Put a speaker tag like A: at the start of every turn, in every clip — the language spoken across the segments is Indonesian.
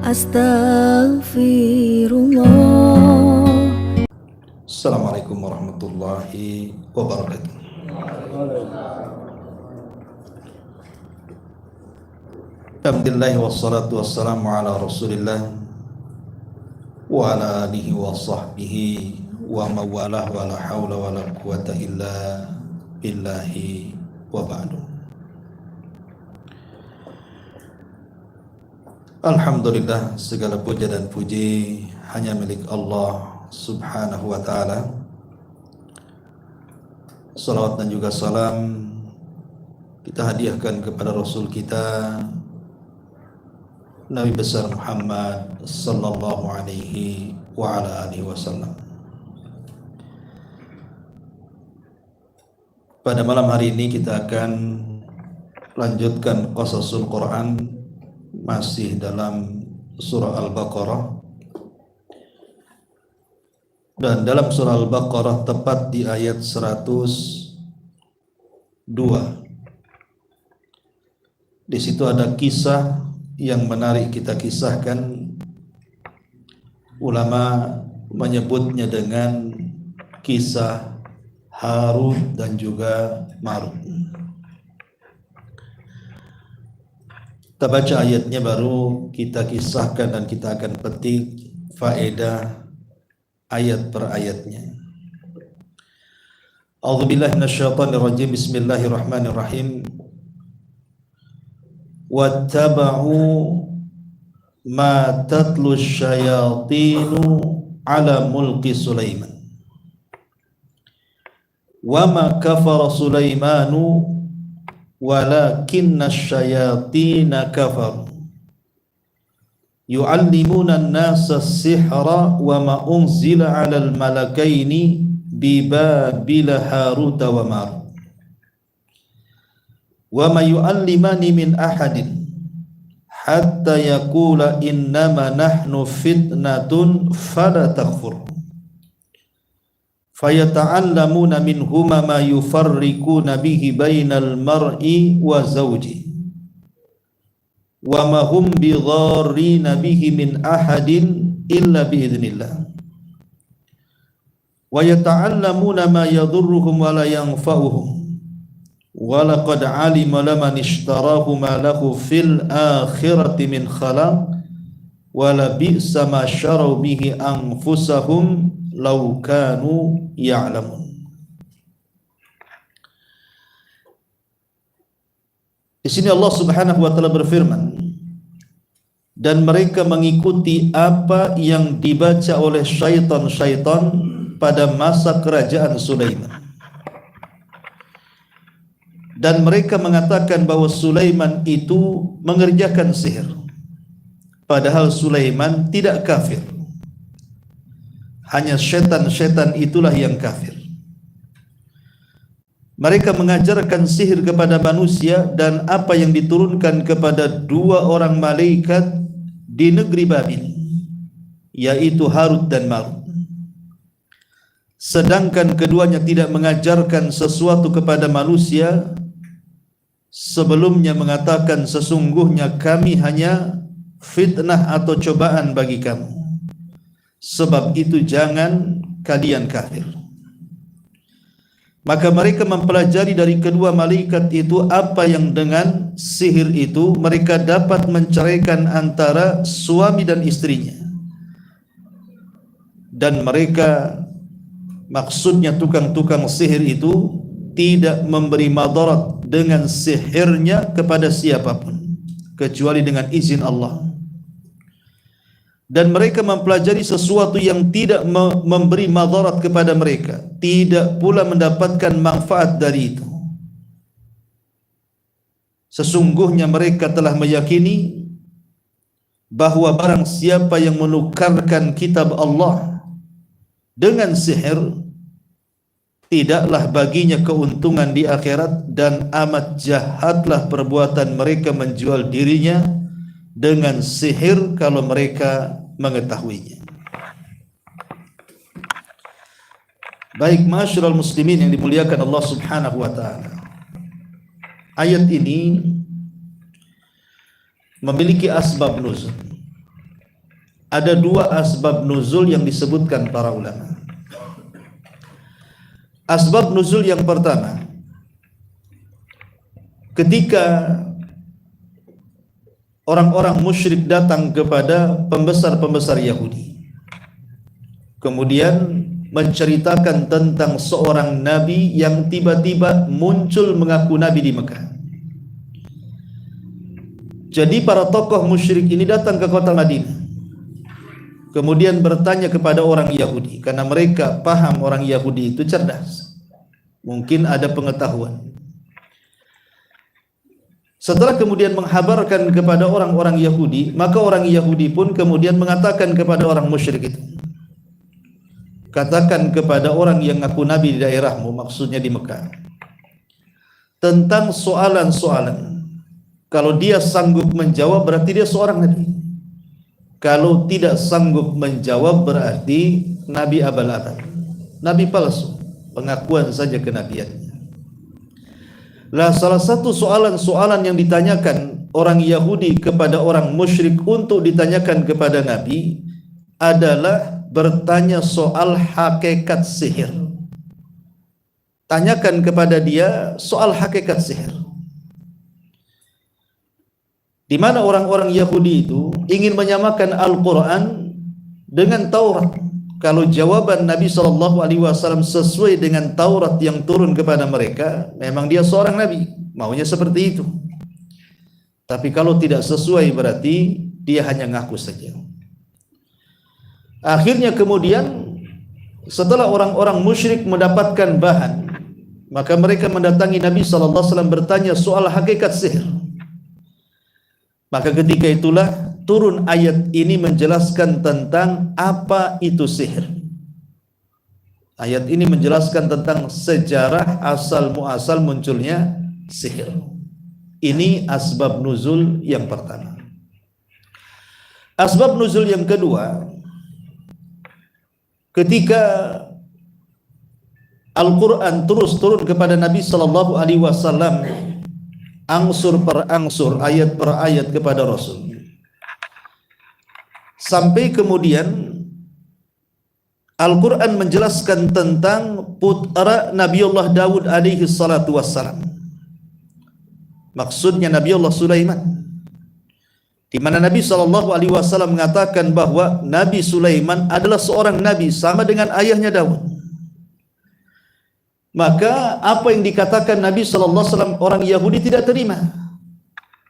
A: Astaghfirullah.
B: Assalamualaikum warahmatullahi wabarakatuh. Alhamdulillah wassalatu wassalamu ala rasulillah wa ala alihi wa sahbihi wa mawalah wa la hawla wa la quwata illa billahi wa ba'du. Alhamdulillah, segala puja dan puji hanya milik Allah subhanahu wa ta'ala. Salawat dan juga salam kita hadiahkan kepada Rasul kita Nabi besar Muhammad sallallahu alaihi wa ala alihi wasallam. Pada malam hari ini kita akan lanjutkan qasasul Quran, masih dalam surah Al-Baqarah. Dan dalam surah Al-Baqarah tepat di ayat 102. Di situ ada kisah yang menarik kita kisahkan. Ulama menyebutnya dengan kisah Harut dan juga Marut. Kita baca ayatnya baru kita kisahkan dan kita akan petik faedah ayat per ayatnya. A'udzubillahi minasyaitonir rajim. Bismillahirrahmanirrahim. Wattaba'u ma tatlu syayatinu ala mulki Sulaiman wa ma kafara Sulaimanu walakinna syayatina kafaru yu'allimuna an-nasa as-sihra wa ma unzila 'alal malakaini bi Babila Haruta wa Marut wa ma yu'allimani min ahadin hatta yaqula innama nahnu fitnatun fala takfur fayata'allamuna minhuma ma yufarriquna bihi bainal mar'i wa zawji wa ma hum bidharrina bihi min ahadin illa biidznillah wa yata'allamuna ma yadhurruhum wa la yanfa'uhum wa laqad 'alima laman ishtarahu ma lahu fil akhirati min khalaq wa la bi'sa ma syaraw bihi anfusahum law kanu ya'lamun. Di sini Allah Subhanahu wa taala berfirman, dan mereka mengikuti apa yang dibaca oleh syaitan-syaitan pada masa kerajaan Sulaiman. Dan mereka mengatakan bahwa Sulaiman itu mengerjakan sihir, padahal Sulaiman tidak kafir. Hanya setan-setan itulah yang kafir. Mereka mengajarkan sihir kepada manusia dan apa yang diturunkan kepada dua orang malaikat di negeri Babil, yaitu Harut dan Marut. Sedangkan keduanya tidak mengajarkan sesuatu kepada manusia, sebelumnya mengatakan sesungguhnya kami hanya fitnah atau cobaan bagi kamu, sebab itu jangan kalian kafir. Maka mereka mempelajari dari kedua malaikat itu apa yang dengan sihir itu mereka dapat menceraikan antara suami dan istrinya. Dan mereka, maksudnya tukang-tukang sihir itu, tidak memberi madarat dengan sihirnya kepada siapapun kecuali dengan izin Allah. Dan mereka mempelajari sesuatu yang tidak memberi madarat kepada mereka, tidak pula mendapatkan manfaat dari itu. Sesungguhnya mereka telah meyakini bahwa barang siapa yang menukarkan kitab Allah dengan sihir, tidaklah baginya keuntungan di akhirat, dan amat jahatlah perbuatan mereka menjual dirinya dengan sihir kalau mereka mengetahuinya. Baik, ma'asyiral muslimin yang dimuliakan Allah Subhanahu wa taala. Ayat ini memiliki asbab nuzul. ada dua asbab nuzul yang disebutkan para ulama. Asbab nuzul yang pertama, ketika orang-orang musyrik datang kepada pembesar-pembesar Yahudi, kemudian menceritakan tentang seorang nabi yang tiba-tiba muncul mengaku nabi di Mekah. Jadi para tokoh musyrik ini datang ke kota Madinah, kemudian bertanya kepada orang Yahudi, karena mereka paham orang Yahudi itu cerdas, mungkin ada pengetahuan. Setelah kemudian menghabarkan kepada orang-orang Yahudi, maka orang Yahudi pun kemudian mengatakan kepada orang musyrik itu, katakan kepada orang yang ngaku nabi di daerahmu, maksudnya di Mekah, tentang soalan-soalan. Kalau dia sanggup menjawab berarti dia seorang nabi. Kalau tidak sanggup menjawab berarti nabi abal-abal, nabi palsu, pengakuan saja kenabiannya. Lah salah satu soalan-soalan yang ditanyakan orang Yahudi kepada orang musyrik untuk ditanyakan kepada Nabi adalah bertanya soal hakikat sihir. Tanyakan kepada dia soal hakikat sihir. Di mana orang-orang Yahudi itu ingin menyamakan Al-Quran dengan Taurat. Kalau jawaban Nabi SAW sesuai dengan Taurat yang turun kepada mereka, memang dia seorang Nabi, maunya seperti itu. Tapi kalau tidak sesuai berarti dia hanya ngaku saja. Akhirnya kemudian setelah orang-orang musyrik mendapatkan bahan, maka mereka mendatangi Nabi SAW bertanya soal hakikat sihir. Maka ketika itulah turun ayat ini menjelaskan tentang apa itu sihir. Ayat ini menjelaskan tentang sejarah asal muasal munculnya sihir. Ini asbab nuzul yang pertama. Asbab nuzul yang kedua, ketika Al-Quran terus turun kepada Nabi SAW, angsur per angsur, ayat per ayat kepada Rasul, sampai kemudian Al-Quran menjelaskan tentang putra Nabiullah Daud alaihi salatu wassalam, maksudnya Nabiullah Sulaiman, di mana Nabi SAW mengatakan bahwa Nabi Sulaiman adalah seorang nabi sama dengan ayahnya Daud. Maka apa yang dikatakan Nabi SAW orang Yahudi tidak terima.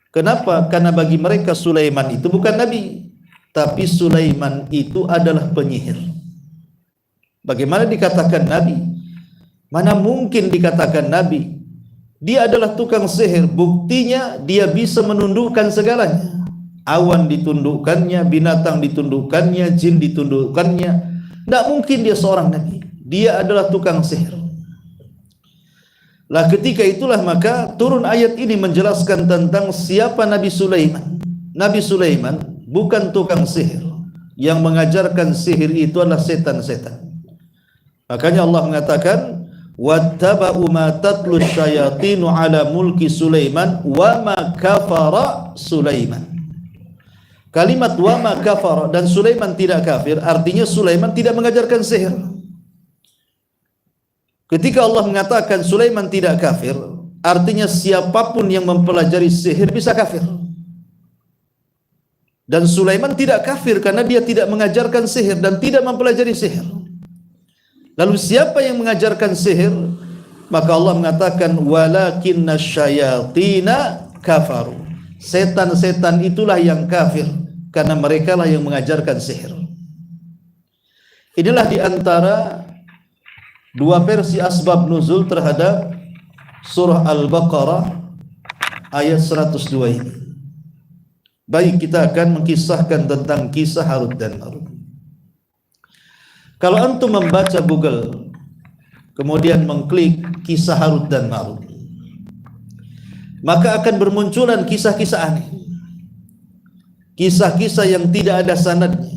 B: Kenapa? Karena bagi mereka Sulaiman itu bukan nabi, tapi Sulaiman itu adalah penyihir. Bagaimana dikatakan nabi? Mana mungkin dikatakan nabi? Dia adalah tukang sihir. Buktinya dia bisa menundukkan segalanya. Awan ditundukkannya, binatang ditundukkannya, jin ditundukkannya. Tidak mungkin dia seorang nabi. Dia adalah tukang sihir. Lah ketika itulah maka turun ayat ini menjelaskan tentang siapa Nabi Sulaiman. Nabi Sulaiman bukan tukang sihir. Yang mengajarkan sihir itu adalah setan-setan. Makanya Allah mengatakan, wattaba'u ma tatlu syayatinu ala mulki Sulaiman wa ma kafara Sulaiman. Kalimat wa ma kafara dan Sulaiman tidak kafir artinya Sulaiman tidak mengajarkan sihir. Ketika Allah mengatakan Sulaiman tidak kafir, artinya siapapun yang mempelajari sihir bisa kafir. Dan Sulaiman tidak kafir karena dia tidak mengajarkan sihir dan tidak mempelajari sihir. Lalu siapa yang mengajarkan sihir? Maka Allah mengatakan walakinna syayatina kafaru. Setan-setan itulah yang kafir karena mereka lah yang mengajarkan sihir. Inilah di antara dua versi asbab nuzul terhadap surah Al-Baqarah ayat 102 ini. Baik, kita akan mengkisahkan tentang kisah Harut dan Marut. Kalau antum membaca Google kemudian mengklik kisah Harut dan Marut, maka akan bermunculan kisah-kisah aneh, kisah-kisah yang tidak ada sanadnya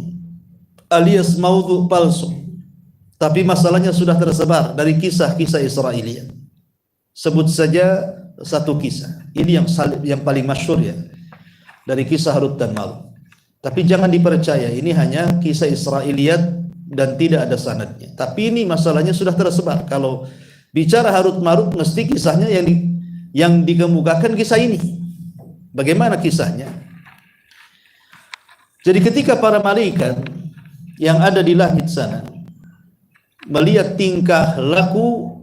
B: alias maudhu palsu. Tapi masalahnya sudah tersebar dari kisah-kisah Israiliyat. Sebut saja satu kisah. Ini yang paling masyhur ya, dari kisah Harut dan Marut. Tapi jangan dipercaya, ini hanya kisah Israiliyat dan tidak ada sanadnya. Tapi ini masalahnya sudah tersebar. Kalau bicara Harut Marut, mesti kisahnya yang dikemukakan kisah ini. Bagaimana kisahnya? Jadi ketika para malaikat yang ada di langit sana melihat tingkah laku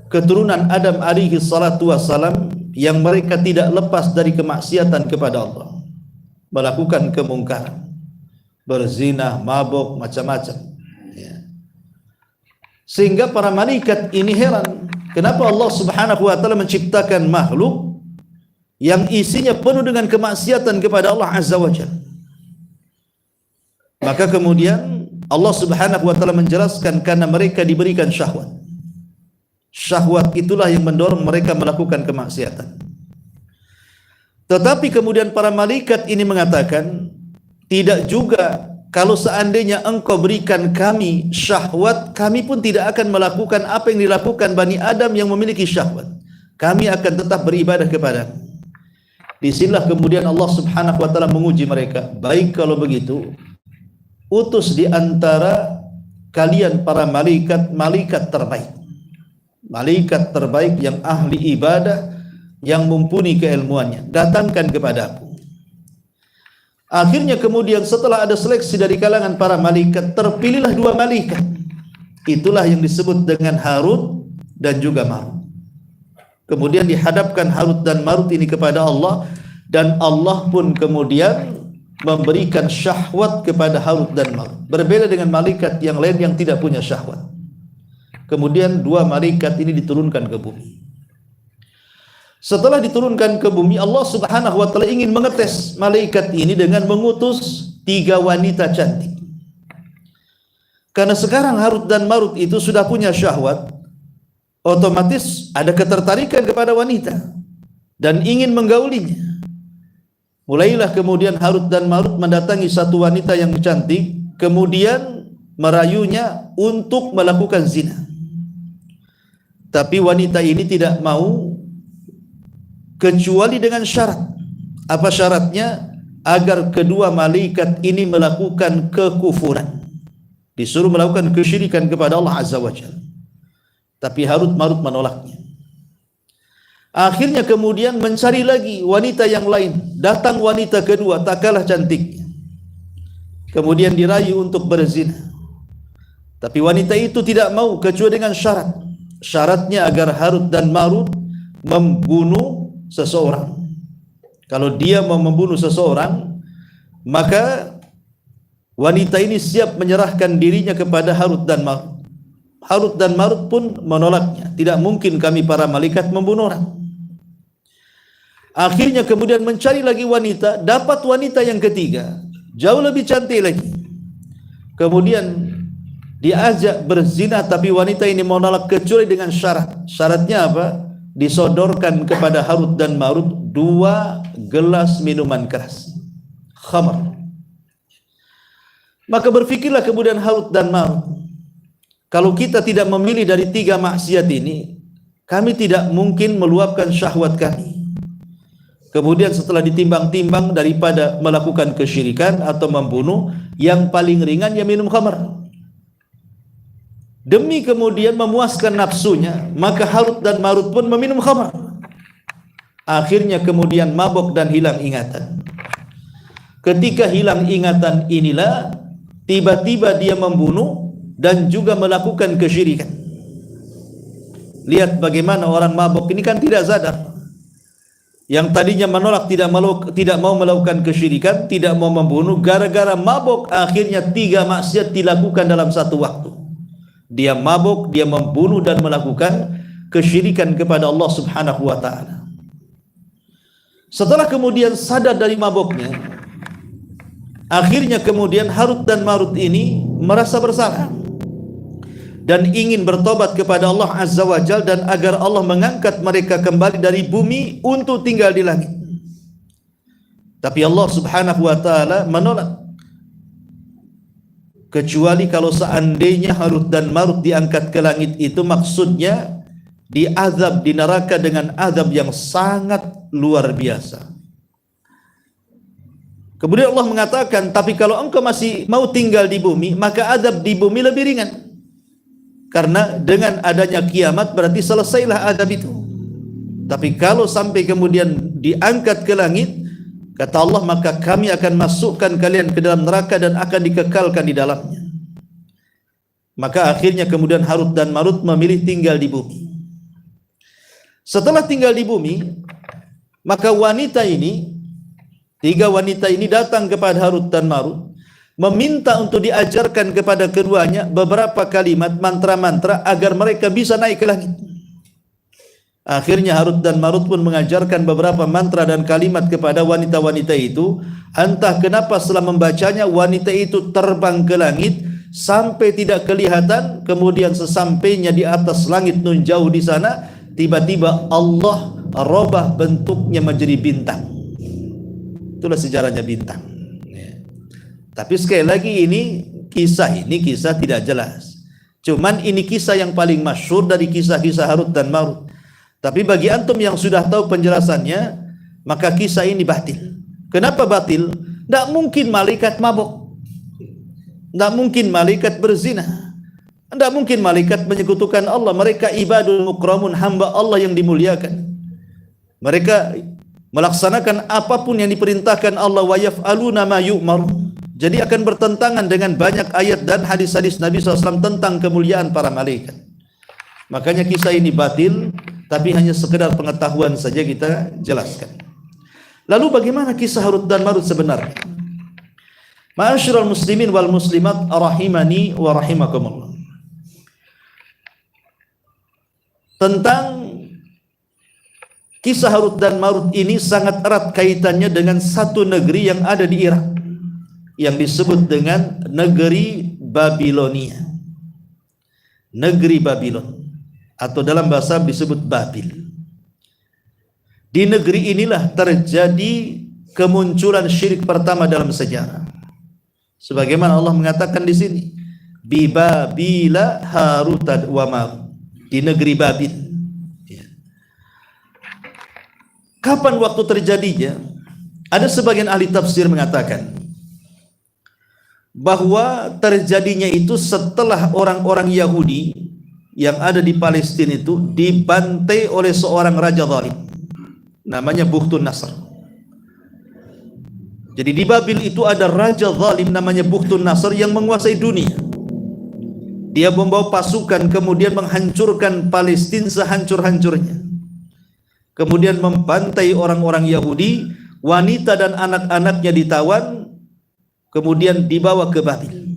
B: keturunan Adam alaihi salatu wassalam yang mereka tidak lepas dari kemaksiatan kepada Allah, melakukan kemungkaran, berzina, mabuk, macam-macam, ya. Sehingga para malaikat ini heran, kenapa Allah subhanahu wa ta'ala menciptakan makhluk yang isinya penuh dengan kemaksiatan kepada Allah azza wa jalla. Maka kemudian Allah subhanahu wa ta'ala menjelaskan, karena mereka diberikan syahwat. Syahwat itulah yang mendorong mereka melakukan kemaksiatan. Tetapi kemudian para malaikat ini mengatakan, tidak juga, kalau seandainya engkau berikan kami syahwat, kami pun tidak akan melakukan apa yang dilakukan Bani Adam yang memiliki syahwat. Kami akan tetap beribadah kepada-Mu. Disinilah kemudian Allah subhanahu wa ta'ala menguji mereka. Baik kalau begitu, utus di antara kalian para malaikat, malaikat terbaik. Malaikat terbaik yang ahli ibadah, yang mumpuni keilmuannya, datangkan kepada aku. Akhirnya kemudian setelah ada seleksi dari kalangan para malaikat, terpilihlah 2 malaikat. Itulah yang disebut dengan Harut dan juga Marut. Kemudian dihadapkan Harut dan Marut ini kepada Allah, dan Allah pun kemudian memberikan syahwat kepada Harut dan Marut. Berbeda dengan malaikat yang lain yang tidak punya syahwat. Kemudian 2 malaikat ini diturunkan ke bumi. Setelah diturunkan ke bumi, Allah subhanahu wa ta'ala ingin mengetes malaikat ini dengan mengutus 3 wanita cantik. Karena sekarang Harut dan Marut itu sudah punya syahwat, otomatis ada ketertarikan kepada wanita dan ingin menggaulinya. Mulailah kemudian Harut dan Marut mendatangi satu wanita yang cantik, kemudian merayunya untuk melakukan zina. Tapi wanita ini tidak mau, kecuali dengan syarat. Apa syaratnya? Agar kedua malaikat ini melakukan kekufuran, disuruh melakukan kesyirikan kepada Allah azza wa jalla. Tapi Harut Marut menolaknya. Akhirnya kemudian mencari lagi wanita yang lain. Datang wanita kedua, tak kalah cantiknya. Kemudian dirayu untuk berzina. Tapi wanita itu tidak mau, kecuali dengan syarat. Syaratnya agar Harut dan Marut membunuh seseorang. Kalau dia mau membunuh seseorang, maka wanita ini siap menyerahkan dirinya kepada Harut dan Marut. Harut dan Marut pun menolaknya. Tidak mungkin kami para malaikat membunuh orang. Akhirnya kemudian mencari lagi wanita, dapat wanita yang ketiga, jauh lebih cantik lagi. Kemudian diajak berzina, tapi wanita ini menolak kecuali dengan syarat. Syaratnya apa? Disodorkan kepada Harut dan Marut 2 gelas minuman keras, khamar. Maka berfikirlah kemudian Harut dan Marut, kalau kita tidak memilih dari 3 maksiat ini, kami tidak mungkin meluapkan syahwat kami. Kemudian setelah ditimbang-timbang, daripada melakukan kesyirikan atau membunuh, yang paling ringan ya minum khamar. Demi kemudian memuaskan nafsunya, maka Harut dan Marut pun meminum khamar. Akhirnya kemudian mabuk dan hilang ingatan. Ketika hilang ingatan inilah tiba-tiba dia membunuh dan juga melakukan kesyirikan. Lihat bagaimana orang mabuk ini kan tidak sadar. Yang tadinya menolak, tidak mau melakukan kesyirikan, tidak mau membunuh, gara-gara mabuk akhirnya 3 maksiat dilakukan dalam satu waktu. Dia mabuk, dia membunuh dan melakukan kesyirikan kepada Allah subhanahu wa ta'ala. Setelah kemudian sadar dari mabuknya, akhirnya kemudian Harut dan Marut ini merasa bersalah dan ingin bertobat kepada Allah azza wa jalla, dan agar Allah mengangkat mereka kembali dari bumi untuk tinggal di langit. Tapi Allah subhanahu wa ta'ala menolak. Kecuali kalau seandainya Harut dan Marut diangkat ke langit, itu maksudnya diazab di neraka dengan azab yang sangat luar biasa. Kemudian Allah mengatakan, tapi kalau engkau masih mau tinggal di bumi, maka azab di bumi lebih ringan. Karena dengan adanya kiamat berarti selesailah azab itu. Tapi kalau sampai kemudian diangkat ke langit, kata Allah, maka kami akan masukkan kalian ke dalam neraka dan akan dikekalkan di dalamnya. Maka akhirnya kemudian Harut dan Marut memilih tinggal di bumi. Setelah tinggal di bumi, maka wanita ini, tiga wanita ini datang kepada Harut dan Marut, meminta untuk diajarkan kepada keduanya beberapa kalimat mantra-mantra agar mereka bisa naik ke langit. Akhirnya Harut dan Marut pun mengajarkan beberapa mantra dan kalimat kepada wanita-wanita itu. Entah kenapa setelah membacanya, wanita itu terbang ke langit sampai tidak kelihatan. Kemudian sesampainya di atas langit nun jauh di sana, tiba-tiba Allah rubah bentuknya menjadi bintang. Itulah sejarahnya bintang. Tapi sekali lagi ini kisah tidak jelas. Cuman ini kisah yang paling masyhur dari kisah-kisah Harut dan Marut. Tapi bagi antum yang sudah tahu penjelasannya, maka kisah ini batil. Kenapa batil? Tidak mungkin malaikat mabuk. Tidak mungkin malaikat berzina. Tidak mungkin malaikat menyekutukan Allah. Mereka ibadul mukramun, hamba Allah yang dimuliakan. Mereka melaksanakan apapun yang diperintahkan Allah, wa yaf'aluna ma yu'mar. Jadi akan bertentangan dengan banyak ayat dan hadis-hadis Nabi SAW tentang kemuliaan para malaikat. Makanya kisah ini batil, tapi hanya sekedar pengetahuan saja kita jelaskan. Lalu bagaimana kisah Harut dan Marut sebenarnya? Ma'asyiral muslimin wal muslimat rahimani wa rahimakumullah. Tentang kisah Harut dan Marut ini sangat erat kaitannya dengan satu negeri yang ada di Irak, yang disebut dengan negeri Babilonia. Negeri Babilon, atau dalam bahasa disebut Babil. Di negeri inilah terjadi kemunculan syirik pertama dalam sejarah. Sebagaimana Allah mengatakan di sini, bi Babila Harut wa Marut, di negeri Babil. Kapan waktu terjadinya? Ada sebagian ahli tafsir mengatakan bahwa terjadinya itu setelah orang-orang Yahudi yang ada di Palestina itu dibantai oleh seorang raja zalim, namanya Bukhtun Nasr. Jadi di Babil itu ada raja zalim namanya Bukhtun Nasr yang menguasai dunia. Dia membawa pasukan kemudian menghancurkan Palestina sehancur-hancurnya. Kemudian membantai orang-orang Yahudi, wanita dan anak-anaknya ditawan, kemudian dibawa ke Babil.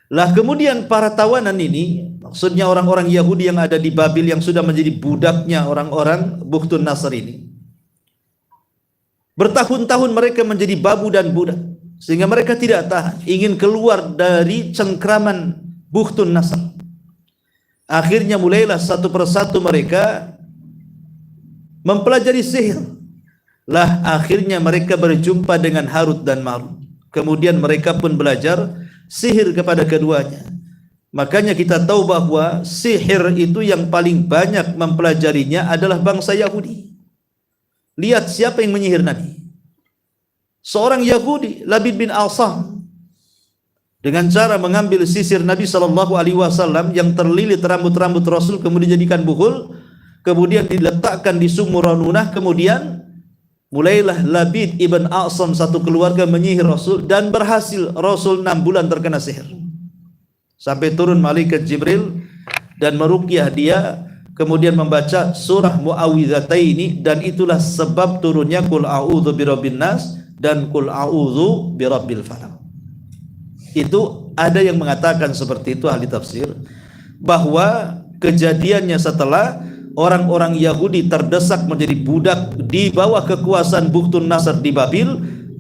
B: Lah kemudian para tawanan ini, maksudnya orang-orang Yahudi yang ada di Babil yang sudah menjadi budaknya orang-orang Bukhtun Nasr ini, bertahun-tahun mereka menjadi babu dan budak, sehingga mereka tidak tahan, ingin keluar dari cengkraman Bukhtun Nasr. Akhirnya mulailah satu persatu mereka mempelajari sihir. Lah akhirnya mereka berjumpa dengan Harut dan Marut. Kemudian mereka pun belajar sihir kepada keduanya. Makanya kita tahu bahwa sihir itu yang paling banyak mempelajarinya adalah bangsa Yahudi. Lihat siapa yang menyihir Nabi. Seorang Yahudi, Labid bin Al-Sam, dengan cara mengambil sisir Nabi SAW yang terlilit rambut-rambut Rasul, kemudian dijadikan buhul, kemudian diletakkan di sumur Ranunah. Kemudian mulailah Labid ibn A'sam satu keluarga menyihir Rasul, dan berhasil. Rasul 6 bulan terkena sihir, sampai turun malaikat Jibril dan meruqyah dia, kemudian membaca surah Muawwidhataini, dan itulah sebab turunnya Qul a'udzu birabbin nas dan Qul a'udzu birabbil falaq. Itu ada yang mengatakan seperti itu ahli tafsir, bahwa kejadiannya setelah orang-orang Yahudi terdesak menjadi budak di bawah kekuasaan Bukhtun Nasr di Babil.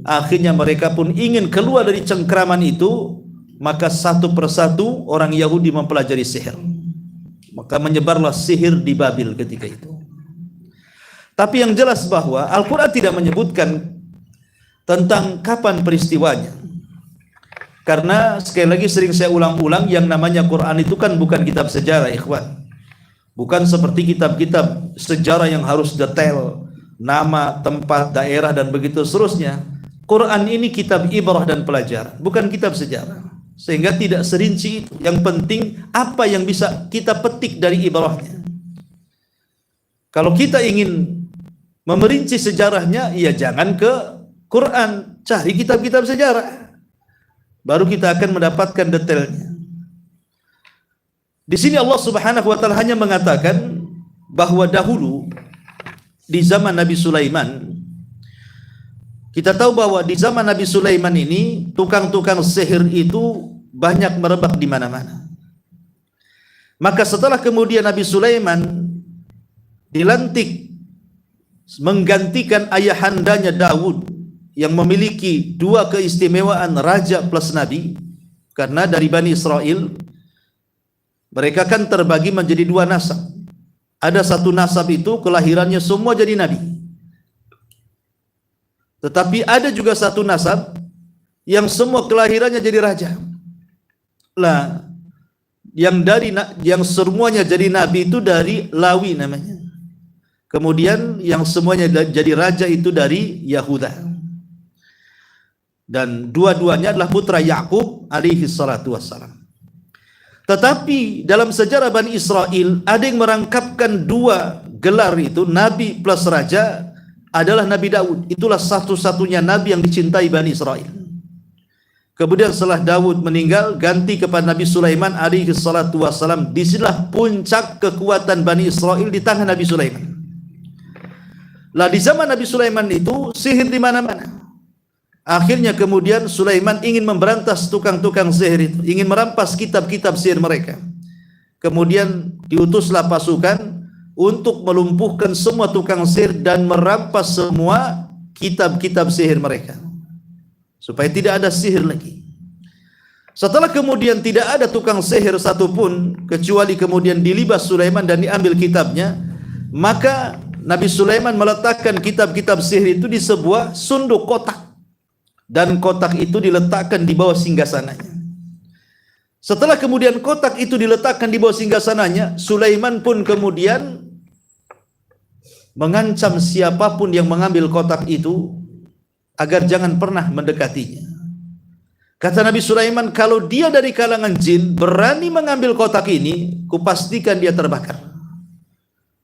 B: Akhirnya mereka pun ingin keluar dari cengkraman itu, maka satu persatu orang Yahudi mempelajari sihir. Maka menyebarlah sihir di Babil ketika itu. Tapi yang jelas bahwa Al-Quran tidak menyebutkan tentang kapan peristiwanya. Karena sekali lagi sering saya ulang-ulang, yang namanya Quran itu kan bukan kitab sejarah, ikhwan. Bukan seperti kitab-kitab sejarah yang harus detail, nama, tempat, daerah, dan begitu seterusnya. Quran ini kitab ibrah dan pelajaran, bukan kitab sejarah. Sehingga tidak serinci itu. Yang penting apa yang bisa kita petik dari ibrahnya. Kalau kita ingin memerinci sejarahnya, ya jangan ke Quran, cari kitab-kitab sejarah. Baru kita akan mendapatkan detailnya. Di sini Allah Subhanahu wa taala hanya mengatakan bahwa dahulu di zaman Nabi Sulaiman, kita tahu bahwa di zaman Nabi Sulaiman ini tukang-tukang sihir itu banyak merebak di mana-mana. Maka setelah kemudian Nabi Sulaiman dilantik menggantikan ayahandanya Daud yang memiliki dua keistimewaan raja plus nabi, karena dari Bani Israel mereka kan terbagi menjadi dua nasab. Ada satu nasab itu kelahirannya semua jadi nabi, tetapi ada juga satu nasab yang semua kelahirannya jadi raja. Lah, yang semuanya jadi nabi itu dari Lawi namanya. Kemudian yang semuanya jadi raja itu dari Yahuda. Dan dua-duanya adalah putra Yakub alaihi salatu wassalam. Tetapi dalam sejarah Bani Israel ada yang merangkapkan dua gelar itu, nabi plus raja, adalah Nabi Daud. Itulah satu-satunya nabi yang dicintai Bani Israel. Kemudian setelah Daud meninggal, ganti kepada Nabi Sulaiman alaihi salatu wassalam. Disinilah puncak kekuatan Bani Israel di tangan Nabi Sulaiman. Lah di zaman Nabi Sulaiman itu sihir di mana-mana. Akhirnya kemudian Sulaiman ingin memberantas tukang-tukang sihir itu, ingin merampas kitab-kitab sihir mereka. Kemudian diutuslah pasukan untuk melumpuhkan semua tukang sihir dan merampas semua kitab-kitab sihir mereka, supaya tidak ada sihir lagi. Setelah kemudian tidak ada tukang sihir satupun kecuali kemudian dilibas Sulaiman dan diambil kitabnya, maka Nabi Sulaiman meletakkan kitab-kitab sihir itu di sebuah sunduk kotak, dan kotak itu diletakkan di bawah singgasananya. Setelah kemudian kotak itu diletakkan di bawah singgasananya, Sulaiman pun kemudian mengancam siapapun yang mengambil kotak itu agar jangan pernah mendekatinya. Kata Nabi Sulaiman, kalau dia dari kalangan jin berani mengambil kotak ini, kupastikan dia terbakar.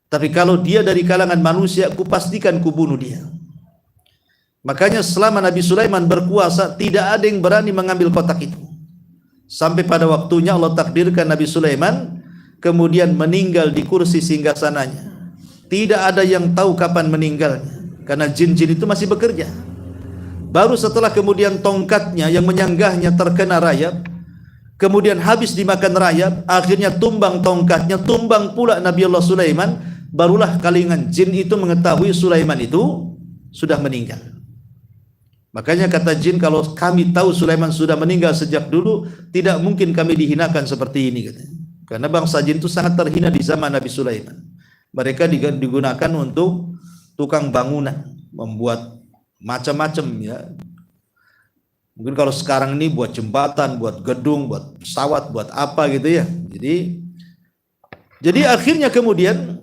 B: Tapi kalau dia dari kalangan manusia, kupastikan kubunuh dia. Makanya selama Nabi Sulaiman berkuasa, tidak ada yang berani mengambil kotak itu. Sampai pada waktunya Allah takdirkan Nabi Sulaiman kemudian meninggal di kursi singgasananya. Tidak ada yang tahu kapan meninggalnya, karena jin-jin itu masih bekerja. Baru setelah kemudian tongkatnya yang menyanggahnya terkena rayap, kemudian habis dimakan rayap, akhirnya tumbang tongkatnya, tumbang pula Nabi Allah Sulaiman. Barulah kalangan jin itu mengetahui Sulaiman itu sudah meninggal. Makanya kata jin, kalau kami tahu Sulaiman sudah meninggal sejak dulu, tidak mungkin kami dihinakan seperti ini, katanya. Karena bangsa jin itu sangat terhina di zaman Nabi Sulaiman. Mereka digunakan untuk tukang bangunan, membuat macam-macam ya. Mungkin kalau sekarang ini buat jembatan, buat gedung, buat pesawat, buat apa gitu ya. Jadi akhirnya kemudian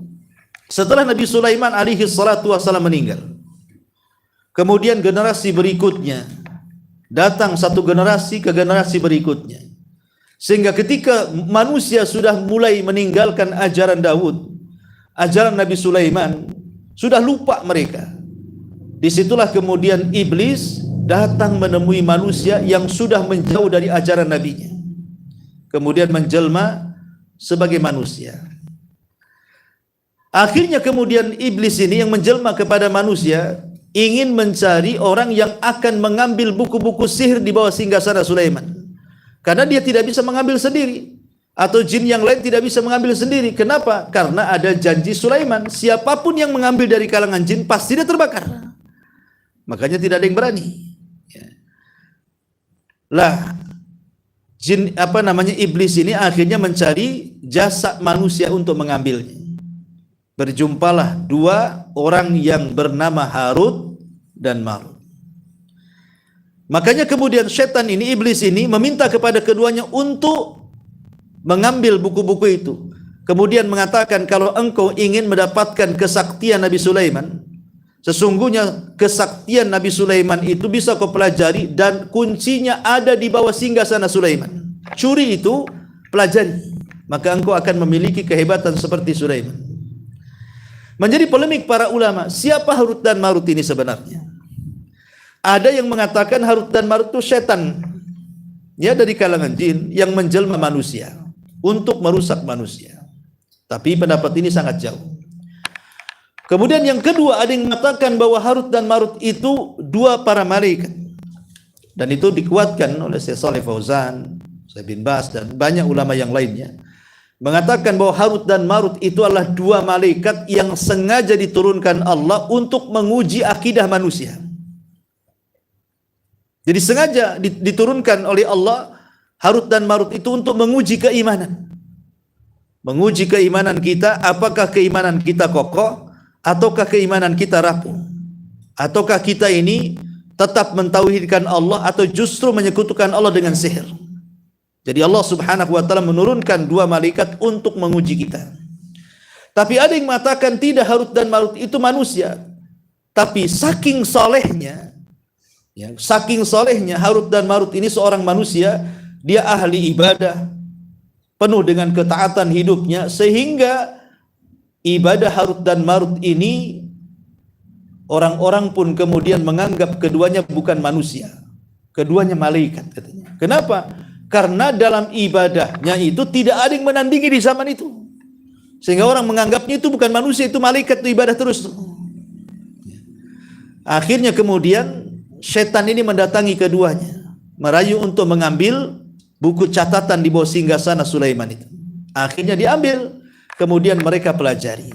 B: setelah Nabi Sulaiman alaihi salatu wassalam meninggal, kemudian generasi berikutnya datang, satu generasi ke generasi berikutnya, sehingga ketika manusia sudah mulai meninggalkan ajaran Daud, ajaran Nabi Sulaiman, sudah lupa mereka. Disitulah kemudian iblis datang menemui manusia yang sudah menjauh dari ajaran nabinya, kemudian menjelma sebagai manusia. Akhirnya kemudian iblis ini yang menjelma kepada manusia ingin mencari orang yang akan mengambil buku-buku sihir di bawah singgasana Sulaiman, karena dia tidak bisa mengambil sendiri, atau jin yang lain tidak bisa mengambil sendiri. Kenapa? Karena ada janji Sulaiman, siapapun yang mengambil dari kalangan jin pasti dia terbakar. Makanya tidak ada yang berani. Lah, iblis ini akhirnya mencari jasa manusia untuk mengambilnya. Berjumpalah dua orang yang bernama Harut dan Marut. Makanya kemudian setan ini, iblis ini meminta kepada keduanya untuk mengambil buku-buku itu. Kemudian mengatakan, kalau engkau ingin mendapatkan kesaktian Nabi Sulaiman, Sesungguhnya kesaktian Nabi Sulaiman itu bisa kau pelajari dan kuncinya ada di bawah singgasana Sulaiman. Curi itu pelajari, maka engkau akan memiliki kehebatan seperti Sulaiman. Menjadi polemik para ulama, siapa Harut dan Marut ini sebenarnya? Ada yang mengatakan Harut dan Marut itu setan, ya, dari kalangan jin yang menjelma manusia untuk merusak manusia. Tapi pendapat ini sangat jauh. Kemudian yang kedua, ada yang mengatakan bahwa Harut dan Marut itu dua para malaikat. Dan itu dikuatkan oleh Syekh Shalih Fauzan, Syekh bin Baz dan banyak ulama yang lainnya. Mengatakan bahwa Harut dan Marut itu adalah dua malaikat yang sengaja diturunkan Allah untuk menguji akidah manusia. Jadi sengaja diturunkan oleh Allah Harut dan Marut itu untuk menguji keimanan. Menguji keimanan kita, apakah keimanan kita kokoh ataukah keimanan kita rapuh? Ataukah kita ini tetap mentauhidkan Allah atau justru menyekutukan Allah dengan sihir? Jadi Allah Subhanahu wa taala menurunkan dua malaikat untuk menguji kita. Tapi ada yang mengatakan tidak, Harut dan Marut itu manusia. Tapi saking solehnya, ya, saking solehnya Harut dan Marut ini seorang manusia, dia ahli ibadah, penuh dengan ketaatan hidupnya, sehingga ibadah Harut dan Marut ini orang-orang pun kemudian menganggap keduanya bukan manusia, keduanya malaikat katanya. Kenapa? Karena dalam ibadahnya itu tidak ada yang menandingi di zaman itu, sehingga orang menganggapnya itu bukan manusia, itu malaikat, itu ibadah terus. Akhirnya kemudian setan ini mendatangi keduanya, merayu untuk mengambil buku catatan di bawah singgasana Sulaiman itu. Akhirnya diambil, kemudian mereka pelajari.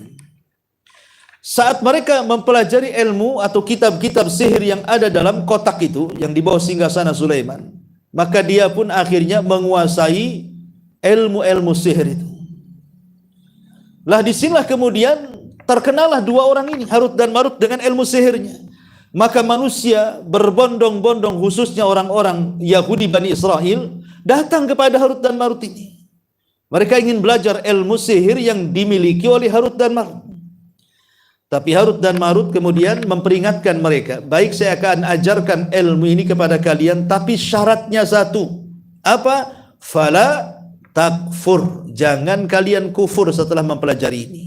B: Saat mereka mempelajari ilmu atau kitab-kitab sihir yang ada dalam kotak itu, yang di bawah singgasana Sulaiman, maka dia pun akhirnya menguasai ilmu-ilmu sihir itu. Lah disinilah kemudian terkenalah dua orang ini, Harut dan Marut, dengan ilmu sihirnya. Maka manusia berbondong-bondong, khususnya orang-orang Yahudi Bani Israel, datang kepada Harut dan Marut ini. Mereka ingin belajar ilmu sihir yang dimiliki oleh Harut dan Marut. Tapi Harut dan Marut kemudian memperingatkan mereka, baik, saya akan ajarkan ilmu ini kepada kalian, tapi syaratnya satu. Apa? Fala takfur. Jangan kalian kufur setelah mempelajari ini.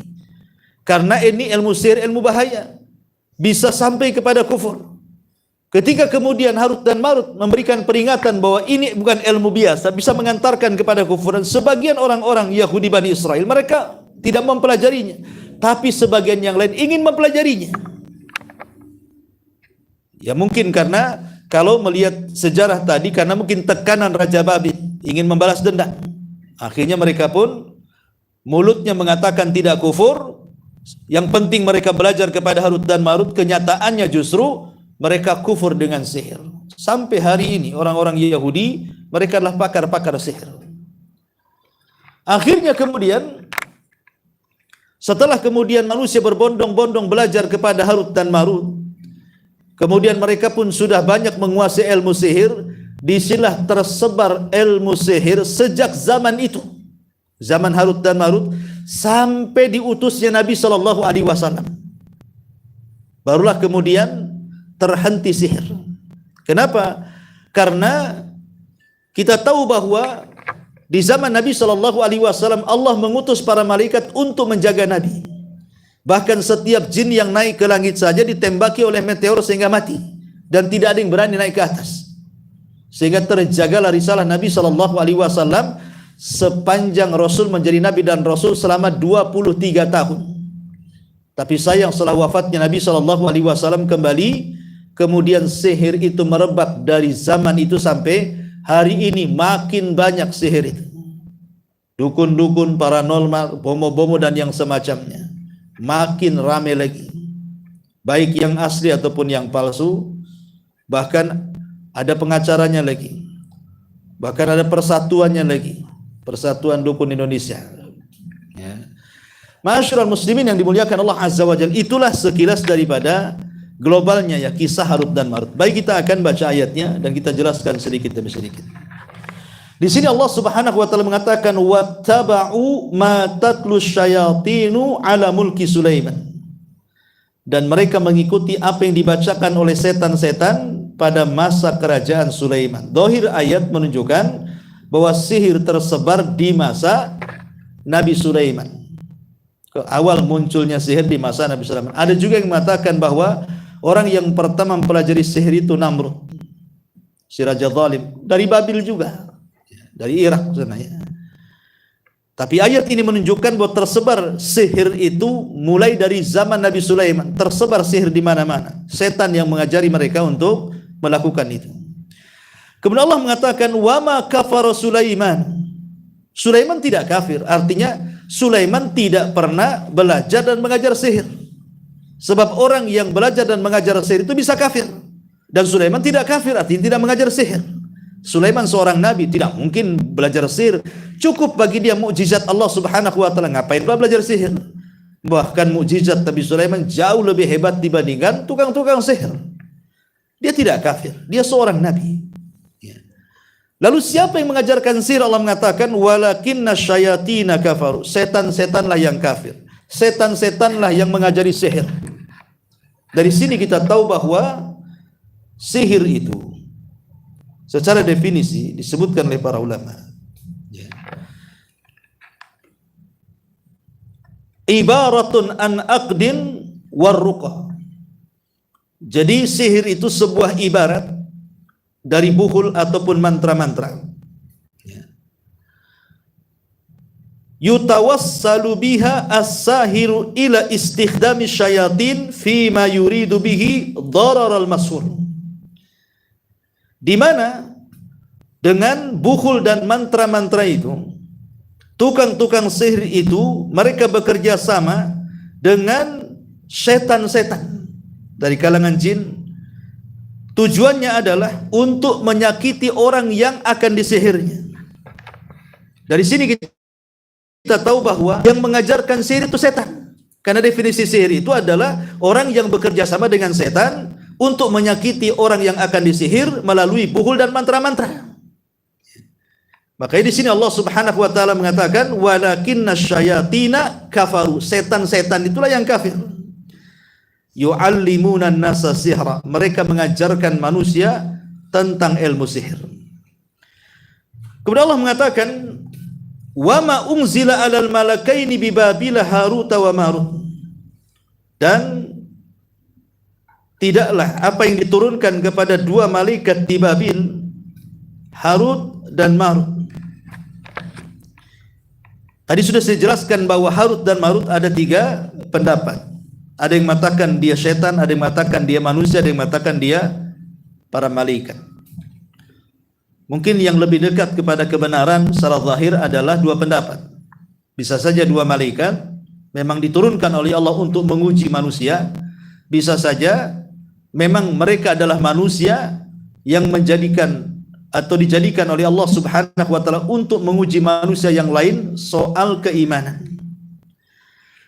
B: Karena ini ilmu sihir, ilmu bahaya. Bisa sampai kepada kufur. Ketika kemudian Harut dan Marut memberikan peringatan bahwa ini bukan ilmu biasa, bisa mengantarkan kepada kufuran, sebagian orang-orang Yahudi Bani Israel, mereka tidak mempelajarinya. Tapi sebagian yang lain ingin mempelajarinya. Ya mungkin karena, kalau melihat sejarah tadi, karena mungkin tekanan Raja Babil ingin membalas dendam. Akhirnya mereka pun mulutnya mengatakan tidak kufur. Yang penting mereka belajar kepada Harut dan Marut. Kenyataannya justru mereka kufur dengan sihir. Sampai hari ini orang-orang Yahudi, mereka adalah pakar-pakar sihir. Akhirnya kemudian, setelah kemudian manusia berbondong-bondong belajar kepada Harut dan Marut, kemudian mereka pun sudah banyak menguasai ilmu sihir. Disinilah tersebar ilmu sihir sejak zaman itu, zaman Harut dan Marut, sampai diutusnya Nabi SAW. Barulah kemudian terhenti sihir. Kenapa? Karena kita tahu bahwa di zaman Nabi SAW Allah mengutus para malaikat untuk menjaga Nabi. Bahkan setiap jin yang naik ke langit saja ditembaki oleh meteor sehingga mati, dan tidak ada yang berani naik ke atas. Sehingga terjagalah risalah Nabi SAW sepanjang Rasul menjadi Nabi dan Rasul selama 23 tahun. Tapi sayang, setelah wafatnya Nabi SAW kembali, kemudian sihir itu merebak dari zaman itu sampai hari ini. Makin banyak sihir itu, dukun-dukun, paranormal, bomo-bomo dan yang semacamnya, makin ramai lagi, baik yang asli ataupun yang palsu. Bahkan ada pengacaranya lagi, bahkan ada persatuannya lagi, Persatuan Dukun Indonesia. Ya. Ma'asyiral muslimin yang dimuliakan Allah Azza wa Jalla, itulah sekilas daripada globalnya ya kisah Harut dan Marut. Baik, kita akan baca ayatnya dan kita jelaskan sedikit demi sedikit. Di sini Allah Subhanahu wa taala mengatakan, wattaba'u ma tatlu syayatinu ala mulki Sulaiman. dan mereka mengikuti apa yang dibacakan oleh setan-setan pada masa kerajaan Sulaiman. Zahir ayat menunjukkan bahwa sihir tersebar di masa Nabi Sulaiman. Awal munculnya sihir di masa Nabi Sulaiman. Ada juga yang mengatakan bahwa orang yang pertama mempelajari sihir itu Namrud, si raja zalim, dari Babil juga, dari Irak sebenarnya. Tapi ayat ini menunjukkan bahwa tersebar sihir itu mulai dari zaman Nabi Sulaiman. Tersebar sihir di mana-mana. Setan yang mengajari mereka untuk melakukan itu. Kemudian Allah mengatakan, "Wa ma kafara Sulaiman." Sulaiman tidak kafir. Artinya Sulaiman tidak pernah belajar dan mengajar sihir. Sebab orang yang belajar dan mengajar sihir itu bisa kafir. Dan Sulaiman tidak kafir, artinya tidak mengajar sihir. Sulaiman seorang nabi, tidak mungkin belajar sihir. Cukup bagi dia mukjizat Allah Subhanahu wa taala. Ngapain pula belajar sihir? Bahkan mukjizat Nabi Sulaiman jauh lebih hebat dibandingkan tukang-tukang sihir. Dia tidak kafir, dia seorang nabi. Lalu siapa yang mengajarkan sihir? Allah mengatakan, "Walakinna syayatina kafaru." Setan-setanlah yang kafir. Setan-setanlah yang mengajari sihir. Dari sini kita tahu bahwa sihir itu secara definisi disebutkan oleh para ulama, ibaratun an aqdin warruqa. Jadi sihir itu sebuah ibarat dari buhul ataupun mantra-mantra. Yutawassalu biha as-sahiru ila istikhdami syayatin fi ma yuridu bihi darar al-mashur. Di mana dengan buhul dan mantra-mantra itu, tukang-tukang sihir itu mereka bekerja sama dengan setan-setan dari kalangan jin. Tujuannya adalah untuk menyakiti orang yang akan disihirnya. Dari sini kita tahu bahwa yang mengajarkan sihir itu setan. Karena definisi sihir itu adalah orang yang bekerja sama dengan setan untuk menyakiti orang yang akan disihir melalui buhul dan mantra-mantra. Makanya di sini Allah Subhanahu wa taala mengatakan, "Walakinna syayatina kafaru." Setan-setan itulah yang kafir. Yu'allimuna an-nasa sihra. Mereka mengajarkan manusia tentang ilmu sihir. Kemudian Allah mengatakan, "Wa ma unzila 'alal malakaini bi Babil Harut wa Marut." Dan tidaklah apa yang diturunkan kepada dua malaikat di Babil, Harut dan Marut. Tadi sudah saya jelaskan bahwa Harut dan Marut ada tiga pendapat. Ada yang mengatakan dia setan, ada yang mengatakan dia manusia, ada yang mengatakan dia para malaikat. Mungkin yang lebih dekat kepada kebenaran secara zahir adalah dua pendapat. Bisa saja dua malaikat memang diturunkan oleh Allah untuk menguji manusia. Bisa saja memang mereka adalah manusia yang menjadikan atau dijadikan oleh Allah Subhanahu wa taala untuk menguji manusia yang lain soal keimanan.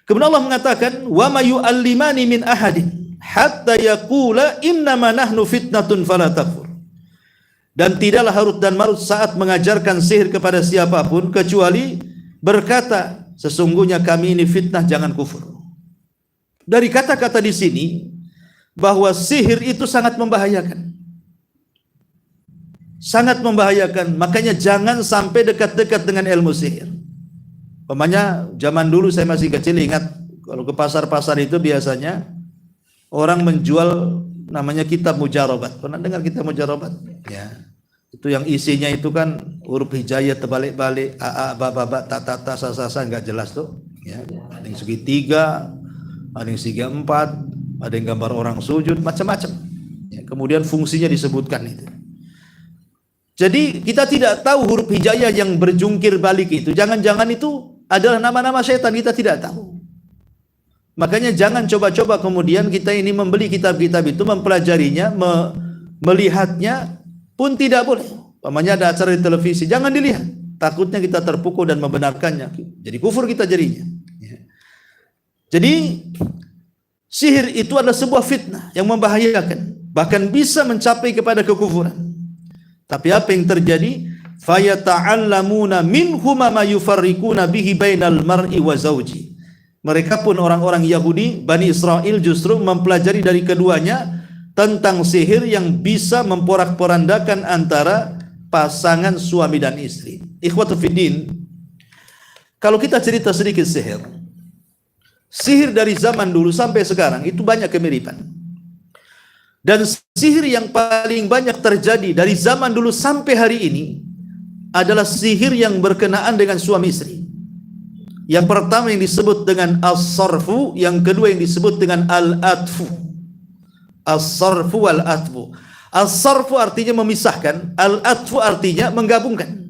B: Kemudian Allah mengatakan, "Wa ma yu'allimani min ahadin hatta yaqula innama nahnu fitnatun fala takfur." Dan tidaklah Harut dan Marut saat mengajarkan sihir kepada siapapun kecuali berkata, "Sesungguhnya kami ini fitnah, jangan kufur." Dari kata-kata di sini bahwa sihir itu sangat membahayakan. Sangat membahayakan, makanya jangan sampai dekat-dekat dengan ilmu sihir. Umpamanya zaman dulu saya masih kecil ingat kalau ke pasar-pasar itu biasanya orang menjual namanya kitab mujarobat. Pernah dengar kitab mujarobat? Ya. Itu yang isinya itu kan huruf hijaiyah terbalik-balik, a ba ba ta ta ta sa sa sa, enggak jelas tuh. Ya. Ada yang segitiga, ada yang segitiga empat, ada yang gambar orang sujud, macam-macam. Ya. Kemudian fungsinya disebutkan itu. Jadi kita tidak tahu huruf hijaiyah yang berjungkir balik itu. Jangan-jangan itu adalah nama-nama setan, kita tidak tahu. Makanya jangan coba-coba kemudian kita ini membeli kitab-kitab itu, mempelajarinya, melihatnya pun tidak boleh. Umpamanya ada acara di televisi, jangan dilihat. Takutnya kita terpukul dan membenarkannya. Jadi kufur kita jadinya. Jadi sihir itu adalah sebuah fitnah yang membahayakan, bahkan bisa mencapai kepada kekufuran. Tapi apa yang terjadi? Fayata'allamuna minhuma ma yufarriquna bihi bainal mar'i wa zawji. Mereka pun orang-orang Yahudi, Bani Israel justru mempelajari dari keduanya tentang sihir yang bisa memporak-porandakan antara pasangan suami dan istri. Ikhwatu fiddin, kalau kita cerita sedikit sihir dari zaman dulu sampai sekarang itu banyak kemiripan. Dan sihir yang paling banyak terjadi dari zaman dulu sampai hari ini adalah sihir yang berkenaan dengan suami istri. Yang pertama yang disebut dengan as-sarfu, yang kedua yang disebut dengan al-atfu. As-sarfu wal-atfu. As-sarfu artinya memisahkan, al-atfu artinya menggabungkan.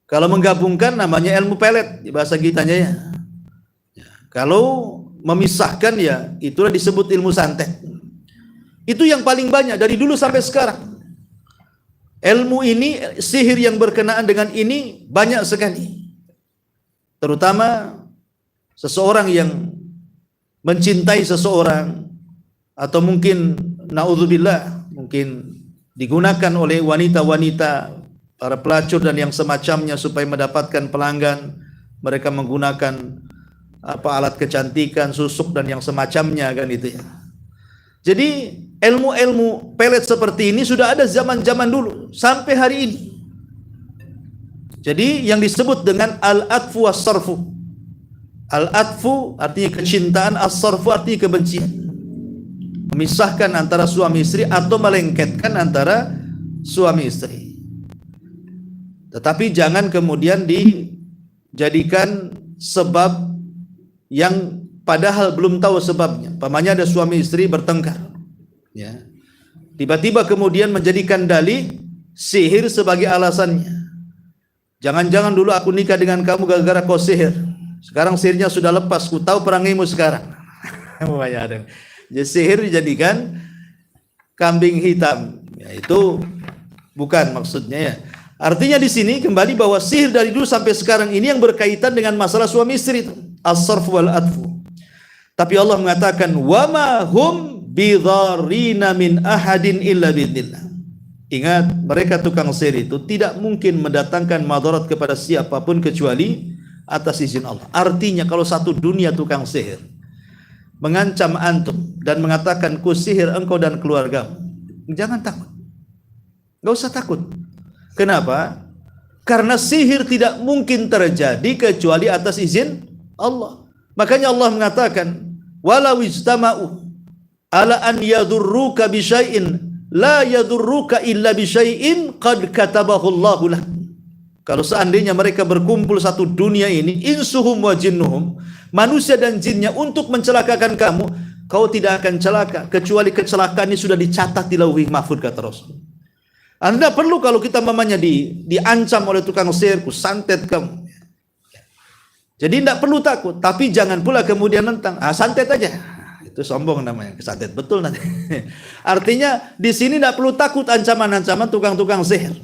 B: Kalau menggabungkan namanya ilmu pelet di bahasa kitanya ya. Kalau memisahkan ya itulah disebut ilmu santet. Itu yang paling banyak dari dulu sampai sekarang. Ilmu ini, sihir yang berkenaan dengan ini banyak sekali. Terutama seseorang yang mencintai seseorang, atau mungkin naudzubillah, mungkin digunakan oleh wanita-wanita, para pelacur dan yang semacamnya supaya mendapatkan pelanggan. Mereka menggunakan alat kecantikan, susuk dan yang semacamnya kan itu ya. Jadi ilmu-ilmu pelet seperti ini sudah ada zaman-zaman dulu sampai hari ini. Jadi yang disebut dengan al-atfu was-sarfu. Al-atfu artinya kecintaan, as-sarfu artinya kebencian. Memisahkan antara suami istri atau melengketkan antara suami istri. Tetapi jangan kemudian dijadikan sebab yang padahal belum tahu sebabnya. Pamannya ada suami istri bertengkar. Ya. Tiba-tiba kemudian menjadikan dalih sihir sebagai alasannya. Jangan-jangan dulu aku nikah dengan kamu gara-gara kau sihir. Sekarang sihirnya sudah lepas, ku tahu perangimu sekarang. Jadi sihir dijadikan kambing hitam. Ya, itu bukan maksudnya ya. Artinya di sini kembali bahwa sihir dari dulu sampai sekarang ini yang berkaitan dengan masalah suami istri itu. As-sarfu wal-atfu. Tapi Allah mengatakan wa ma hum bidharrina min ahadin illa biidznillah. Ingat, mereka tukang sihir itu tidak mungkin mendatangkan madarat kepada siapapun kecuali atas izin Allah. Artinya kalau satu dunia tukang sihir mengancam antum dan mengatakan ku sihir engkau dan keluargamu, jangan takut. Enggak usah takut. Kenapa? Karena sihir tidak mungkin terjadi kecuali atas izin Allah. Makanya Allah mengatakan walau ijtama'u ala an yadurruka bi syai'in la yadurruka illa bi syai'in qad katabahu Allahu lak. Kalau seandainya mereka berkumpul satu dunia ini, insuhum wa jinnuhum, manusia dan jinnya untuk mencelakakan kamu, kau tidak akan celaka kecuali kecelakaan ini sudah dicatat di Lauhul Mahfuz, kata Rasul. Anda perlu kalau kita mamanya diancam oleh tukang sihir, ku santet kamu. Jadi tidak perlu takut, tapi jangan pula kemudian nentang. Santet aja. Itu sombong namanya, kesantet betul nanti. Artinya di sini tidak perlu takut ancaman-ancaman tukang-tukang sihir.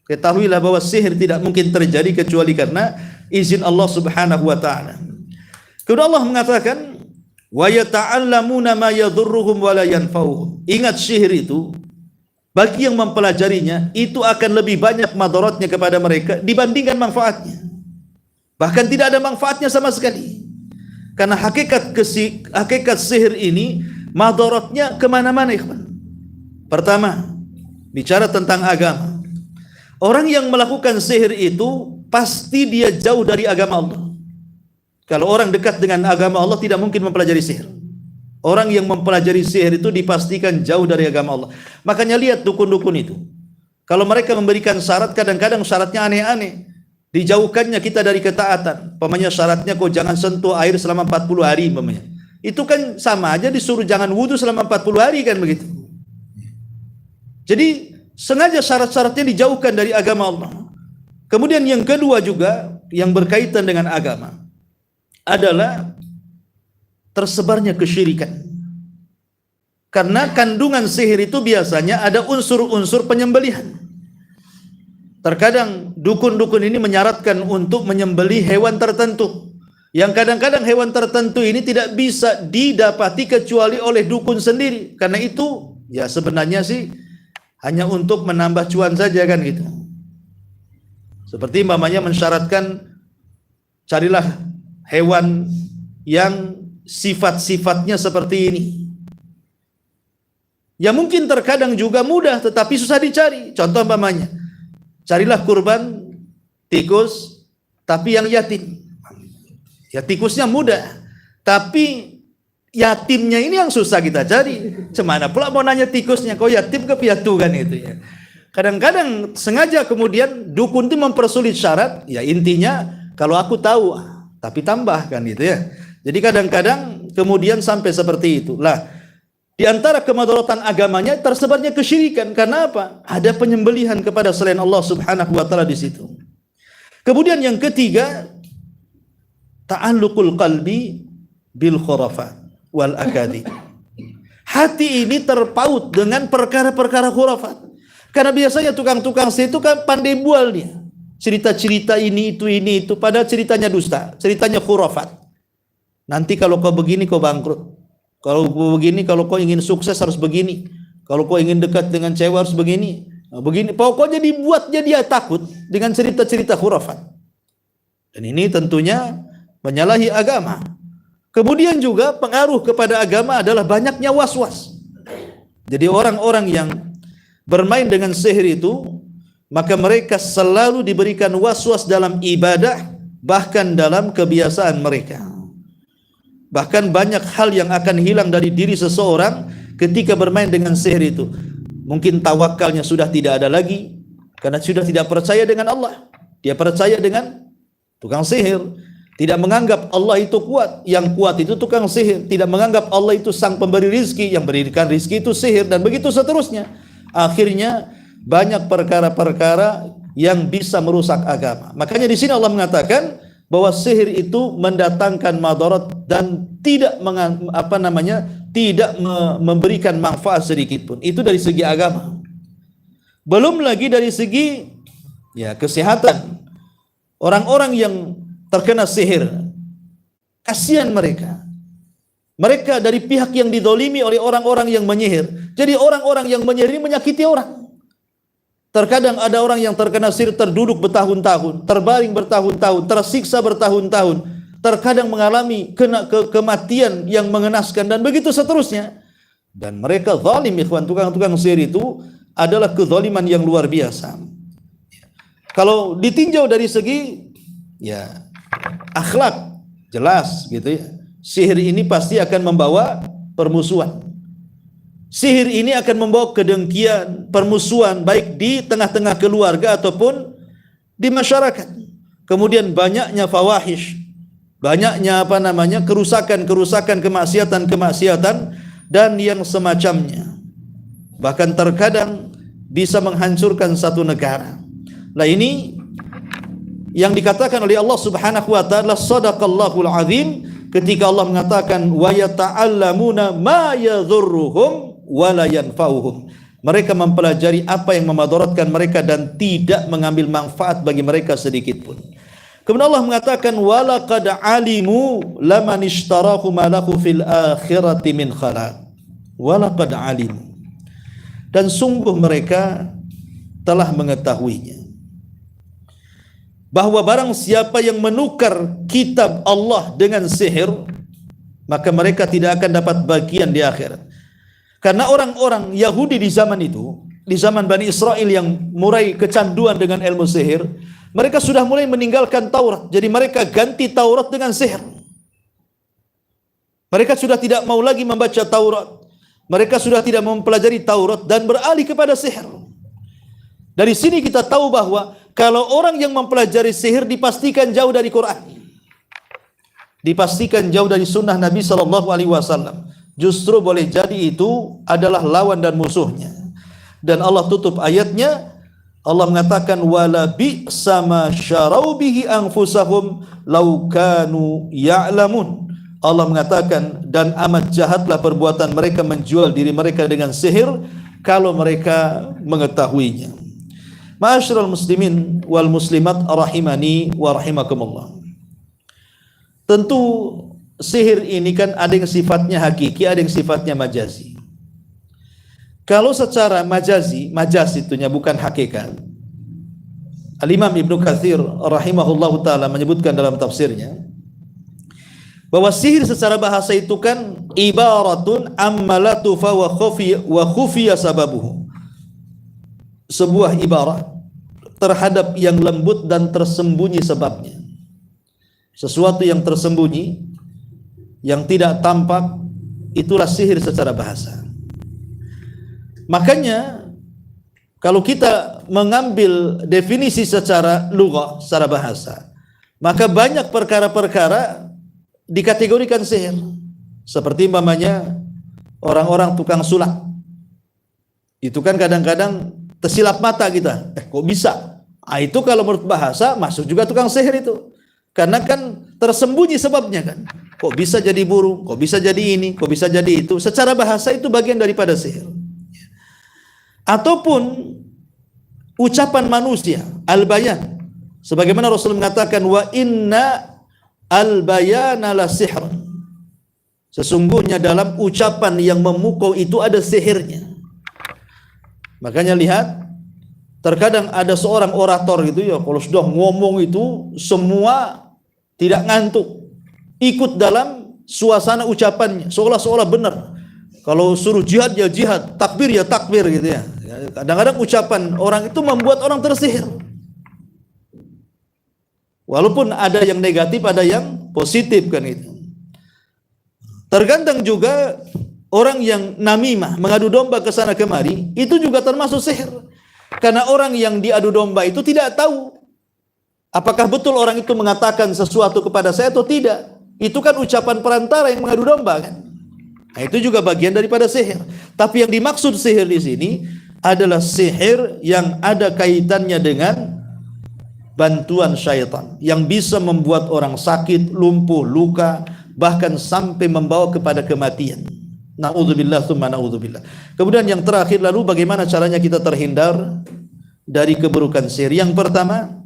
B: Ketahuilah bahwa sihir tidak mungkin terjadi kecuali karena izin Allah Subhanahu wa taala. Kemudian Allah mengatakan wa yata'allamuna ma yadhurruhum wa la yanfa'uhum. Ingat, sihir itu bagi yang mempelajarinya itu akan lebih banyak madaratnya kepada mereka dibandingkan manfaatnya. Bahkan tidak ada manfaatnya sama sekali. Karena hakikat sihir ini madaratnya kemana-mana, ikhwan. Pertama, bicara tentang agama. Orang yang melakukan sihir itu pasti dia jauh dari agama Allah. Kalau orang dekat dengan agama Allah tidak mungkin mempelajari sihir. Orang yang mempelajari sihir itu dipastikan jauh dari agama Allah. Makanya lihat dukun-dukun itu. Kalau mereka memberikan syarat, kadang-kadang syaratnya aneh-aneh. Dijauhkannya kita dari ketaatan. Pamannya syaratnya kau jangan sentuh air selama 40 hari. Pamannya. Itu kan sama aja disuruh jangan wudhu selama 40 hari kan begitu. Jadi sengaja syarat-syaratnya dijauhkan dari agama Allah. Kemudian yang kedua juga yang berkaitan dengan agama adalah tersebarnya kesyirikan. Karena kandungan sihir itu biasanya ada unsur-unsur penyembelihan. Terkadang dukun-dukun ini menyaratkan untuk menyembelih hewan tertentu. Yang kadang-kadang hewan tertentu ini tidak bisa didapati kecuali oleh dukun sendiri. Karena itu ya sebenarnya sih hanya untuk menambah cuan saja kan gitu. Seperti mamanya mensyaratkan carilah hewan yang sifat-sifatnya seperti ini. Ya mungkin terkadang juga mudah tetapi susah dicari. Contoh umpamanya, carilah kurban tikus tapi yang yatim. Ya tikusnya mudah, tapi yatimnya ini yang susah kita cari. Cemana pula mau nanya tikusnya, kau yatim ke piatu kan itu ya. Kadang-kadang sengaja kemudian dukun itu mempersulit syarat. Ya intinya kalau aku tahu, tapi tambahkan gitu ya. Jadi kadang-kadang kemudian sampai seperti itu. Lah, di antara kemadaratan agamanya tersebarnya kesyirikan. Karena apa? Ada penyembelihan kepada selain Allah Subhanahu wa taala di situ. Kemudian yang ketiga, ta'alluqul qalbi bil khurafat wal akadi. Hati ini terpaut dengan perkara-perkara khurafat. Karena biasanya tukang-tukang sihir itu kan pandai bual dia. Cerita-cerita ini itu, padahal ceritanya dusta, ceritanya khurafat. Nanti kalau kau begini kau bangkrut. Kalau begini, kalau kau ingin sukses harus begini. Kalau kau ingin dekat dengan cewek harus begini. Begini, pokoknya dibuatnya dia takut dengan cerita-cerita khurafat. Dan ini tentunya menyalahi agama. Kemudian juga pengaruh kepada agama adalah banyaknya was-was. Jadi orang-orang yang bermain dengan sihir itu, maka mereka selalu diberikan was-was dalam ibadah, bahkan dalam kebiasaan mereka. Bahkan banyak hal yang akan hilang dari diri seseorang ketika bermain dengan sihir itu. Mungkin tawakalnya sudah tidak ada lagi karena sudah tidak percaya dengan Allah. Dia percaya dengan tukang sihir. Tidak menganggap Allah itu kuat. Yang kuat itu tukang sihir. Tidak menganggap Allah itu sang pemberi rizki. Yang berikan rizki itu sihir. Dan begitu seterusnya. Akhirnya banyak perkara-perkara yang bisa merusak agama. Makanya di sini Allah mengatakan bahwa sihir itu mendatangkan madarat dan tidak memberikan manfaat sedikit pun. Itu dari segi agama. Belum lagi dari segi ya kesehatan. Orang-orang yang terkena sihir, kasihan mereka. Mereka dari pihak yang didolimi oleh orang-orang yang menyihir. Jadi orang-orang yang menyihir ini menyakiti orang. Terkadang ada orang yang terkena sihir terduduk bertahun-tahun, terbaring bertahun-tahun, tersiksa bertahun-tahun, terkadang mengalami kematian yang mengenaskan dan begitu seterusnya. Dan mereka zalim, ikhwan. Tukang-tukang sihir itu adalah kezaliman yang luar biasa. Kalau ditinjau dari segi ya akhlak, jelas gitu ya. Sihir ini pasti akan membawa permusuhan. Sihir ini akan membawa kedengkian, permusuhan baik di tengah-tengah keluarga ataupun di masyarakat. Kemudian banyaknya fawahish, banyaknya kerusakan-kerusakan, kemaksiatan-kemaksiatan dan yang semacamnya. Bahkan terkadang bisa menghancurkan satu negara. Nah ini yang dikatakan oleh Allah Subhanahu wa taala, sadaqallahul azim, ketika Allah mengatakan wa yata'allamuna ma yadhurruhum wala yanfa'uhum. Mereka mempelajari apa yang memadaratkan mereka dan tidak mengambil manfaat bagi mereka sedikit pun. Kemudian Allah mengatakan walaqad alimu laman ishtarahu ma lahu fil akhirati min khalaq. Walaqad alimu. Dan sungguh mereka telah mengetahuinya bahwa barang siapa yang menukar kitab Allah dengan sihir, maka mereka tidak akan dapat bagian di akhirat. Karena orang-orang Yahudi di zaman itu, di zaman Bani Israel yang mulai kecanduan dengan ilmu sihir, mereka sudah mulai meninggalkan Taurat. Jadi mereka ganti Taurat dengan sihir. Mereka sudah tidak mau lagi membaca Taurat. Mereka sudah tidak mempelajari Taurat dan beralih kepada sihir. Dari sini kita tahu bahwa kalau orang yang mempelajari sihir dipastikan jauh dari Quran, dipastikan jauh dari sunnah Nabi SAW. Justru boleh jadi itu adalah lawan dan musuhnya. Dan Allah tutup ayatnya, Allah mengatakan wala bi'sa ma syarau bihi anfusahum law kanu ya'lamun. Allah mengatakan dan amat jahatlah perbuatan mereka menjual diri mereka dengan sihir kalau mereka mengetahuinya. Ma'asyiral muslimin wal muslimat rahimani wa rahimakumullah. Tentu sihir ini kan ada yang sifatnya hakiki, ada yang sifatnya majazi. Kalau secara majazi itunya bukan hakikat. Al-Imam Ibnu Katsir rahimahullahu taala menyebutkan dalam tafsirnya, bahwa sihir secara bahasa itu kan ibaratun ammalatufa wa khufiya sababuhu. Sebuah ibarat terhadap yang lembut dan tersembunyi sebabnya. Sesuatu yang tersembunyi, yang tidak tampak, itulah sihir secara bahasa. Makanya kalau kita mengambil definisi secara lugah, secara bahasa, maka banyak perkara-perkara dikategorikan sihir. Seperti umpamanya orang-orang tukang sulap. Itu kan kadang-kadang tersilap mata kita. Kok bisa? Itu kalau menurut bahasa masuk juga tukang sihir itu. Karena kan tersembunyi sebabnya kan. Kok bisa jadi burung? Kok bisa jadi ini? Kok bisa jadi itu? Secara bahasa itu bagian daripada sihir. Ataupun ucapan manusia, al-bayan. Sebagaimana Rasul mengatakan, wa inna al-bayana la sihr. Sesungguhnya dalam ucapan yang memukau itu ada sihirnya. Makanya lihat, terkadang ada seorang orator gitu ya, kalau sudah ngomong itu semua tidak ngantuk, ikut dalam suasana ucapannya, seolah-olah benar. Kalau suruh jihad ya jihad, takbir ya takbir gitu ya. Kadang-kadang ucapan orang itu membuat orang tersihir. Walaupun ada yang negatif, ada yang positif kan itu. Tergantung juga orang yang namimah, mengadu domba ke sana kemari, itu juga termasuk sihir. Karena orang yang diadu domba itu tidak tahu apakah betul orang itu mengatakan sesuatu kepada saya atau tidak. Itu kan ucapan perantara yang mengadu domba kan. Nah, itu juga bagian daripada sihir. Tapi yang dimaksud sihir di sini adalah sihir yang ada kaitannya dengan bantuan syaitan, yang bisa membuat orang sakit, lumpuh, luka, bahkan sampai membawa kepada kematian. Na'udzubillah tsumma na'udzubillah. Kemudian yang terakhir, lalu bagaimana caranya kita terhindar dari keburukan sihir? Yang pertama,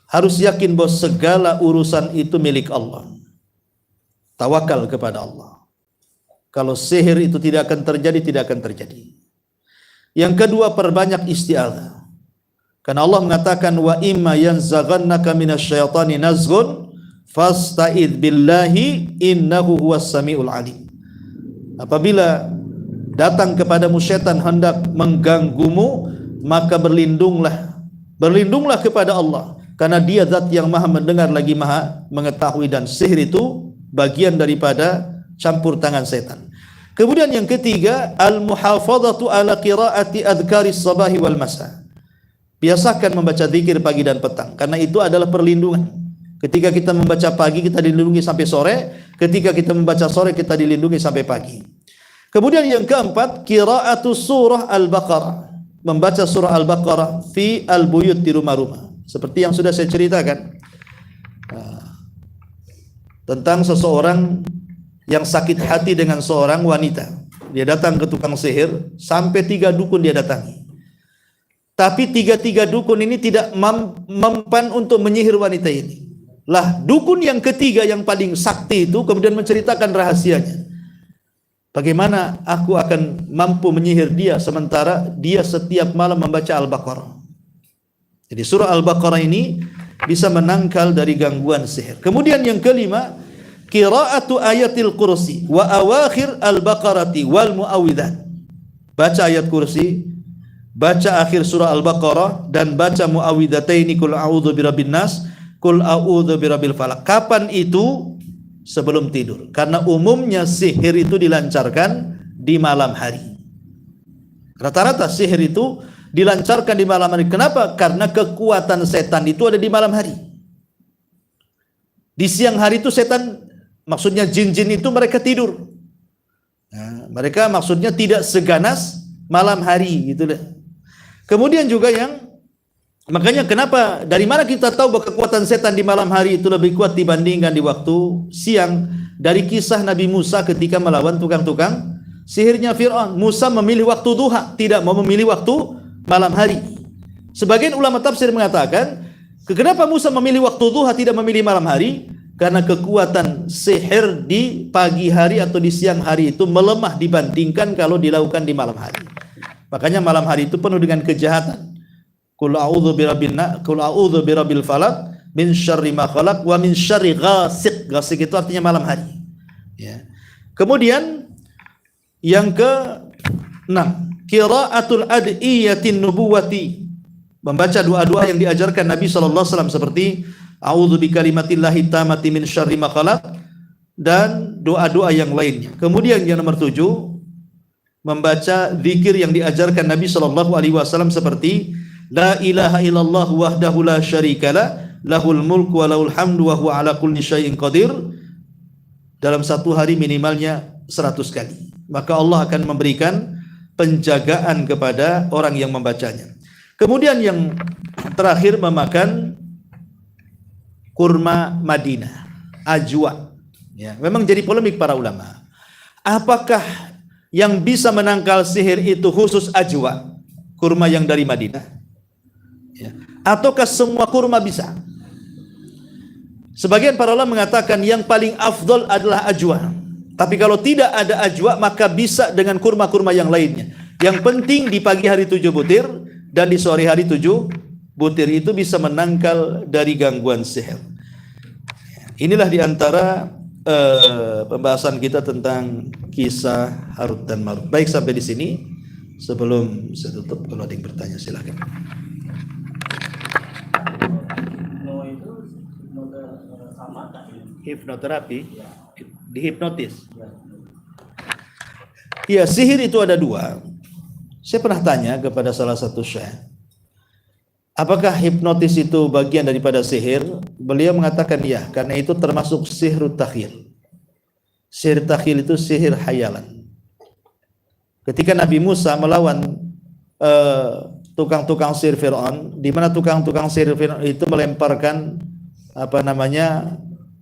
B: harus yakin bahwa segala urusan itu milik Allah. Tawakal kepada Allah. Kalau sihir itu tidak akan terjadi, tidak akan terjadi. Yang kedua, perbanyak isti'adzah. Karena Allah mengatakan, wa imma yanzaghannaka minasyaitani nazghun fasta'idz billahi innahu huwas samiul alim. Apabila datang kepadamu syaitan hendak mengganggumu, maka berlindunglah kepada Allah, karena Dia zat yang maha mendengar lagi maha mengetahui. Dan sihir itu bagian daripada campur tangan setan. Kemudian yang ketiga, al-muhafadzatu ala qiraati adhkaris sabahi wal masa. Biasakan membaca zikir pagi dan petang, karena itu adalah perlindungan. Ketika kita membaca pagi, kita dilindungi sampai sore. Ketika kita membaca sore, kita dilindungi sampai pagi. Kemudian yang keempat, qiraatu surah Al-Baqarah. Membaca surah Al-Baqarah fi al-buyut, di rumah-rumah. Seperti yang sudah saya ceritakan. Tentang seseorang yang sakit hati dengan seorang wanita. Dia datang ke tukang sihir, sampai 3 dukun dia datangi. Tapi 3 dukun ini tidak mempan untuk menyihir wanita ini. Lah, dukun yang ketiga yang paling sakti itu kemudian menceritakan rahasianya. Bagaimana aku akan mampu menyihir dia sementara dia setiap malam membaca Al-Baqarah. Jadi surah Al-Baqarah ini bisa menangkal dari gangguan sihir. Kemudian yang kelima, qiraatu ayatil kursi wa awakhir al-baqarati wal muawwidzat. Baca ayat kursi, baca akhir surah Al-Baqarah, dan baca muawwidzataini qul a'udzu birabbin nas, qul a'udzu birabbil falaq. Kapan itu? Sebelum tidur. Karena umumnya sihir itu dilancarkan di malam hari. Rata-rata sihir itu dilancarkan di malam hari. Kenapa? Karena kekuatan setan itu ada di malam hari. Di siang hari itu setan, maksudnya jin-jin itu mereka tidur. Nah, mereka maksudnya tidak seganas malam hari gitu deh. Kemudian juga makanya kenapa, dari mana kita tahu bahwa kekuatan setan di malam hari itu lebih kuat dibandingkan di waktu siang? Dari kisah Nabi Musa ketika melawan tukang-tukang sihirnya Fir'aun. Musa memilih waktu duha, tidak mau memilih waktu malam hari. Sebagian ulama tafsir mengatakan, kenapa Musa memilih waktu duha, tidak memilih malam hari? Karena kekuatan sihir di pagi hari atau di siang hari itu melemah dibandingkan kalau dilakukan di malam hari. Makanya malam hari itu penuh dengan kejahatan. Qul a'udzu birabbil falaq min syarri ma khalaq wa min syarri ghasiq. Ghasiq itu artinya malam hari. Ya. Kemudian yang ke-6, qiraatul adiyatin nubuwati, membaca doa-doa yang diajarkan Nabi sallallahu alaihi wasallam seperti a'udzu bikalimatillahi tammati min syarri ma khalaq dan doa-doa yang lainnya. Kemudian yang nomor 7, membaca zikir yang diajarkan Nabi sallallahu alaihi wasallam seperti la ilaha illallah wahdahu la syarikalah lahul mulku wa lahul hamdu wa huwa ala kulli syai'in qadir, dalam satu hari minimalnya 100 kali. Maka Allah akan memberikan penjagaan kepada orang yang membacanya. Kemudian yang terakhir, memakan kurma Madinah, ajwa. Ya, memang jadi polemik para ulama. Apakah yang bisa menangkal sihir itu khusus ajwa, kurma yang dari Madinah? Ya. Ataukah semua kurma bisa? Sebagian para ulama mengatakan yang paling afdol adalah ajwa. Tapi kalau tidak ada ajwa, maka bisa dengan kurma-kurma yang lainnya. Yang penting di pagi hari 7 butir dan di sore hari 7 butir itu bisa menangkal dari gangguan sihir. Inilah diantara pembahasan kita tentang kisah Harut dan Marut. Baik, sampai di sini. Sebelum saya tutup, kalau ada yang bertanya silakan. Hipnoterapi, dihipnotis. Ya, sihir itu ada 2. Saya pernah tanya kepada salah satu syekh, apakah hipnotis itu bagian daripada sihir? Beliau mengatakan ya, karena itu termasuk sihir takhil. Sihir takhil itu sihir hayalan. Ketika Nabi Musa melawan tukang-tukang sihir Fir'aun, di mana tukang-tukang sihir Fir'aun itu melemparkan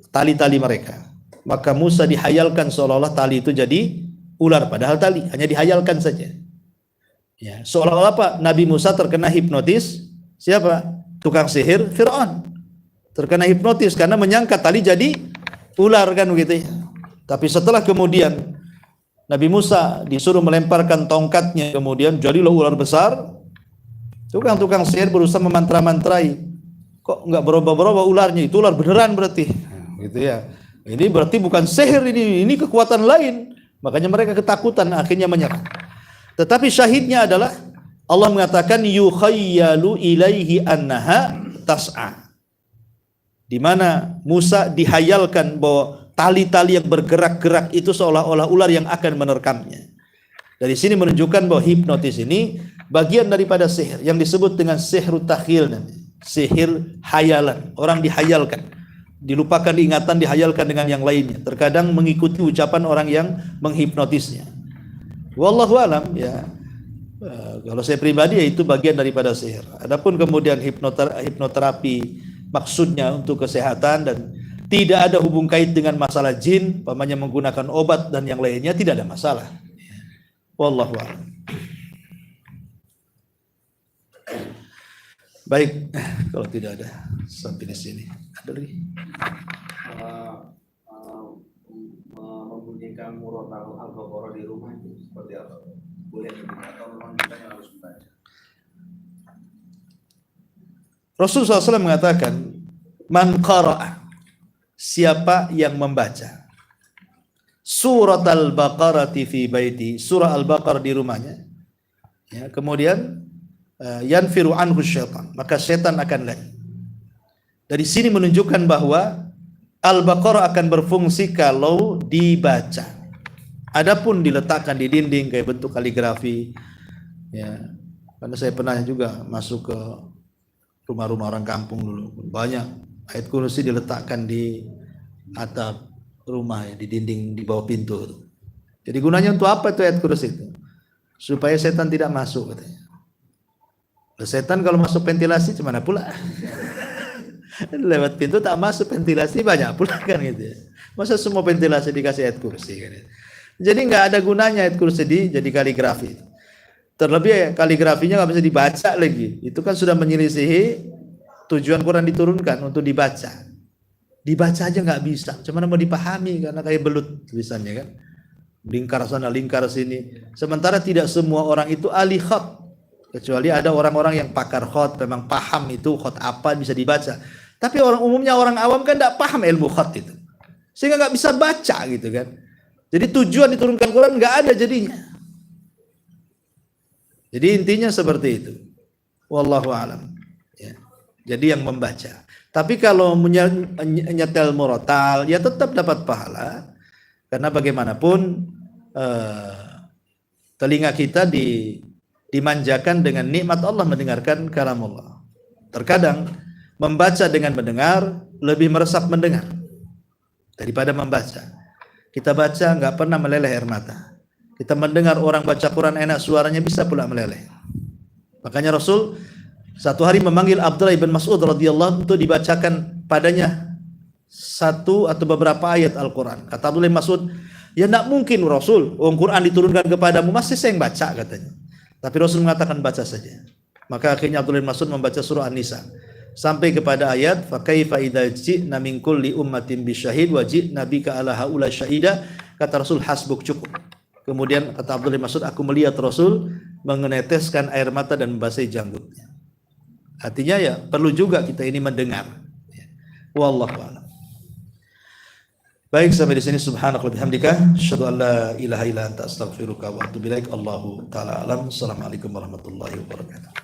B: tali-tali mereka. Maka Musa dihayalkan seolah-olah tali itu jadi ular, padahal tali hanya dihayalkan saja. Ya, seolah-olah apa? Nabi Musa terkena hipnotis. Siapa? Tukang sihir Fir'aun. Terkena hipnotis karena menyangka tali jadi ular, kan begitu ya. Tapi setelah kemudian Nabi Musa disuruh melemparkan tongkatnya, kemudian jadilah ular besar. Tukang-tukang sihir berusaha memantra-mantrai. Kok enggak berubah-berubah ularnya? Itu ular beneran berarti. Gitu ya. Ini berarti bukan sihir, ini kekuatan lain. Makanya mereka ketakutan, akhirnya menyerah. Tetapi syahidnya adalah Allah mengatakan yukhayyalu ilaihi annaha tas'a. Di mana Musa dihayalkan bahwa tali-tali yang bergerak-gerak itu seolah-olah ular yang akan menerkamnya. Dari sini menunjukkan bahwa hipnotis ini bagian daripada sihir yang disebut dengan sihir takhil, sihir hayalan. Orang dihayalkan, dilupakan ingatan, dihayalkan dengan yang lainnya. Terkadang mengikuti ucapan orang yang menghipnotisnya. Wallahu alam ya. Kalau saya pribadi ya itu bagian daripada sihir. Adapun kemudian hipnoterapi maksudnya untuk kesehatan dan tidak ada hubung kait dengan masalah jin, pamannya menggunakan obat dan yang lainnya, tidak ada masalah. Wallahu a'lam. Baik, kalau tidak ada sampai di sini. Ada lagi? Membunyikan murotal al-baqarah di rumah itu seperti apa? Boleh atau memang kita harus membaca? Rasulullah SAW mengatakan, man qara'a, siapa yang membaca surat al-baqarah fi baiti, surah al-baqarah di rumahnya, ya, kemudian yanfiru anhu syaitan, maka syaitan akan lari. Dari sini menunjukkan bahwa al-baqarah akan berfungsi kalau dibaca. Adapun diletakkan di dinding kayak bentuk kaligrafi, ya, karena saya pernah juga masuk ke rumah-rumah orang kampung dulu, banyak ayat kursi diletakkan di atap rumah, ya, di dinding di bawah pintu. Jadi gunanya untuk apa itu ayat kursi itu? Supaya setan tidak masuk, katanya. Setan kalau masuk ventilasi gimana pula? Lewat pintu tak masuk, ventilasi banyak pula, kan gitu ya. Masa semua ventilasi dikasih ayat kursi, kan? Jadi nggak ada gunanya ayat kursi jadi kaligrafi. Terlebih kaligrafinya nggak bisa dibaca lagi. Itu kan sudah menyelisihi tujuan Quran diturunkan untuk dibaca. Dibaca aja nggak bisa. Cuman mau dipahami karena kayak belut tulisannya, kan. Lingkar sana, lingkar sini. Sementara tidak semua orang itu ahli khat. Kecuali ada orang-orang yang pakar khat, memang paham itu khat apa bisa dibaca. Tapi orang awam kan tidak paham ilmu khat itu, sehingga nggak bisa baca gitu kan. Jadi tujuan diturunkan Quran nggak ada jadinya. Jadi intinya seperti itu. Wallahu alam. Ya. Jadi yang membaca. Tapi kalau menyetel murotal, ya tetap dapat pahala. Karena bagaimanapun telinga kita dimanjakan dengan nikmat Allah mendengarkan kalam Allah. Terkadang membaca dengan mendengar lebih meresap mendengar daripada membaca. Kita baca nggak pernah meleleh air mata. Kita mendengar orang baca Quran enak, suaranya bisa pula meleleh. Makanya Rasul satu hari memanggil Abdullah bin Mas'ud radhiyallahu untuk dibacakan padanya satu atau beberapa ayat Al-Quran. Kata Abdullah bin Mas'ud, ya tidak mungkin Rasul, Quran diturunkan kepadamu, masih saya yang baca katanya. Tapi Rasul mengatakan baca saja. Maka akhirnya Abdullah bin Mas'ud membaca surah An-Nisa sampai kepada ayat fa kaifa idza ji'na min kulli ummatin bisyahid wa ji'na bika ala haula syahida. Kata Rasul, hasbuk, cukup. Kemudian kata Abdullah bin Mas'ud, aku melihat Rasul meneteskan air mata dan membasahi janggutnya. Artinya ya perlu juga kita ini mendengar. Wallahu a'lam. Baik, sampai di sini. Subhanaka wa bihamdika asyhadu an la ilaha illa anta astaghfiruka wa atubu ilaik. Allahu taala alam. Assalamualaikum warahmatullahi wabarakatuh.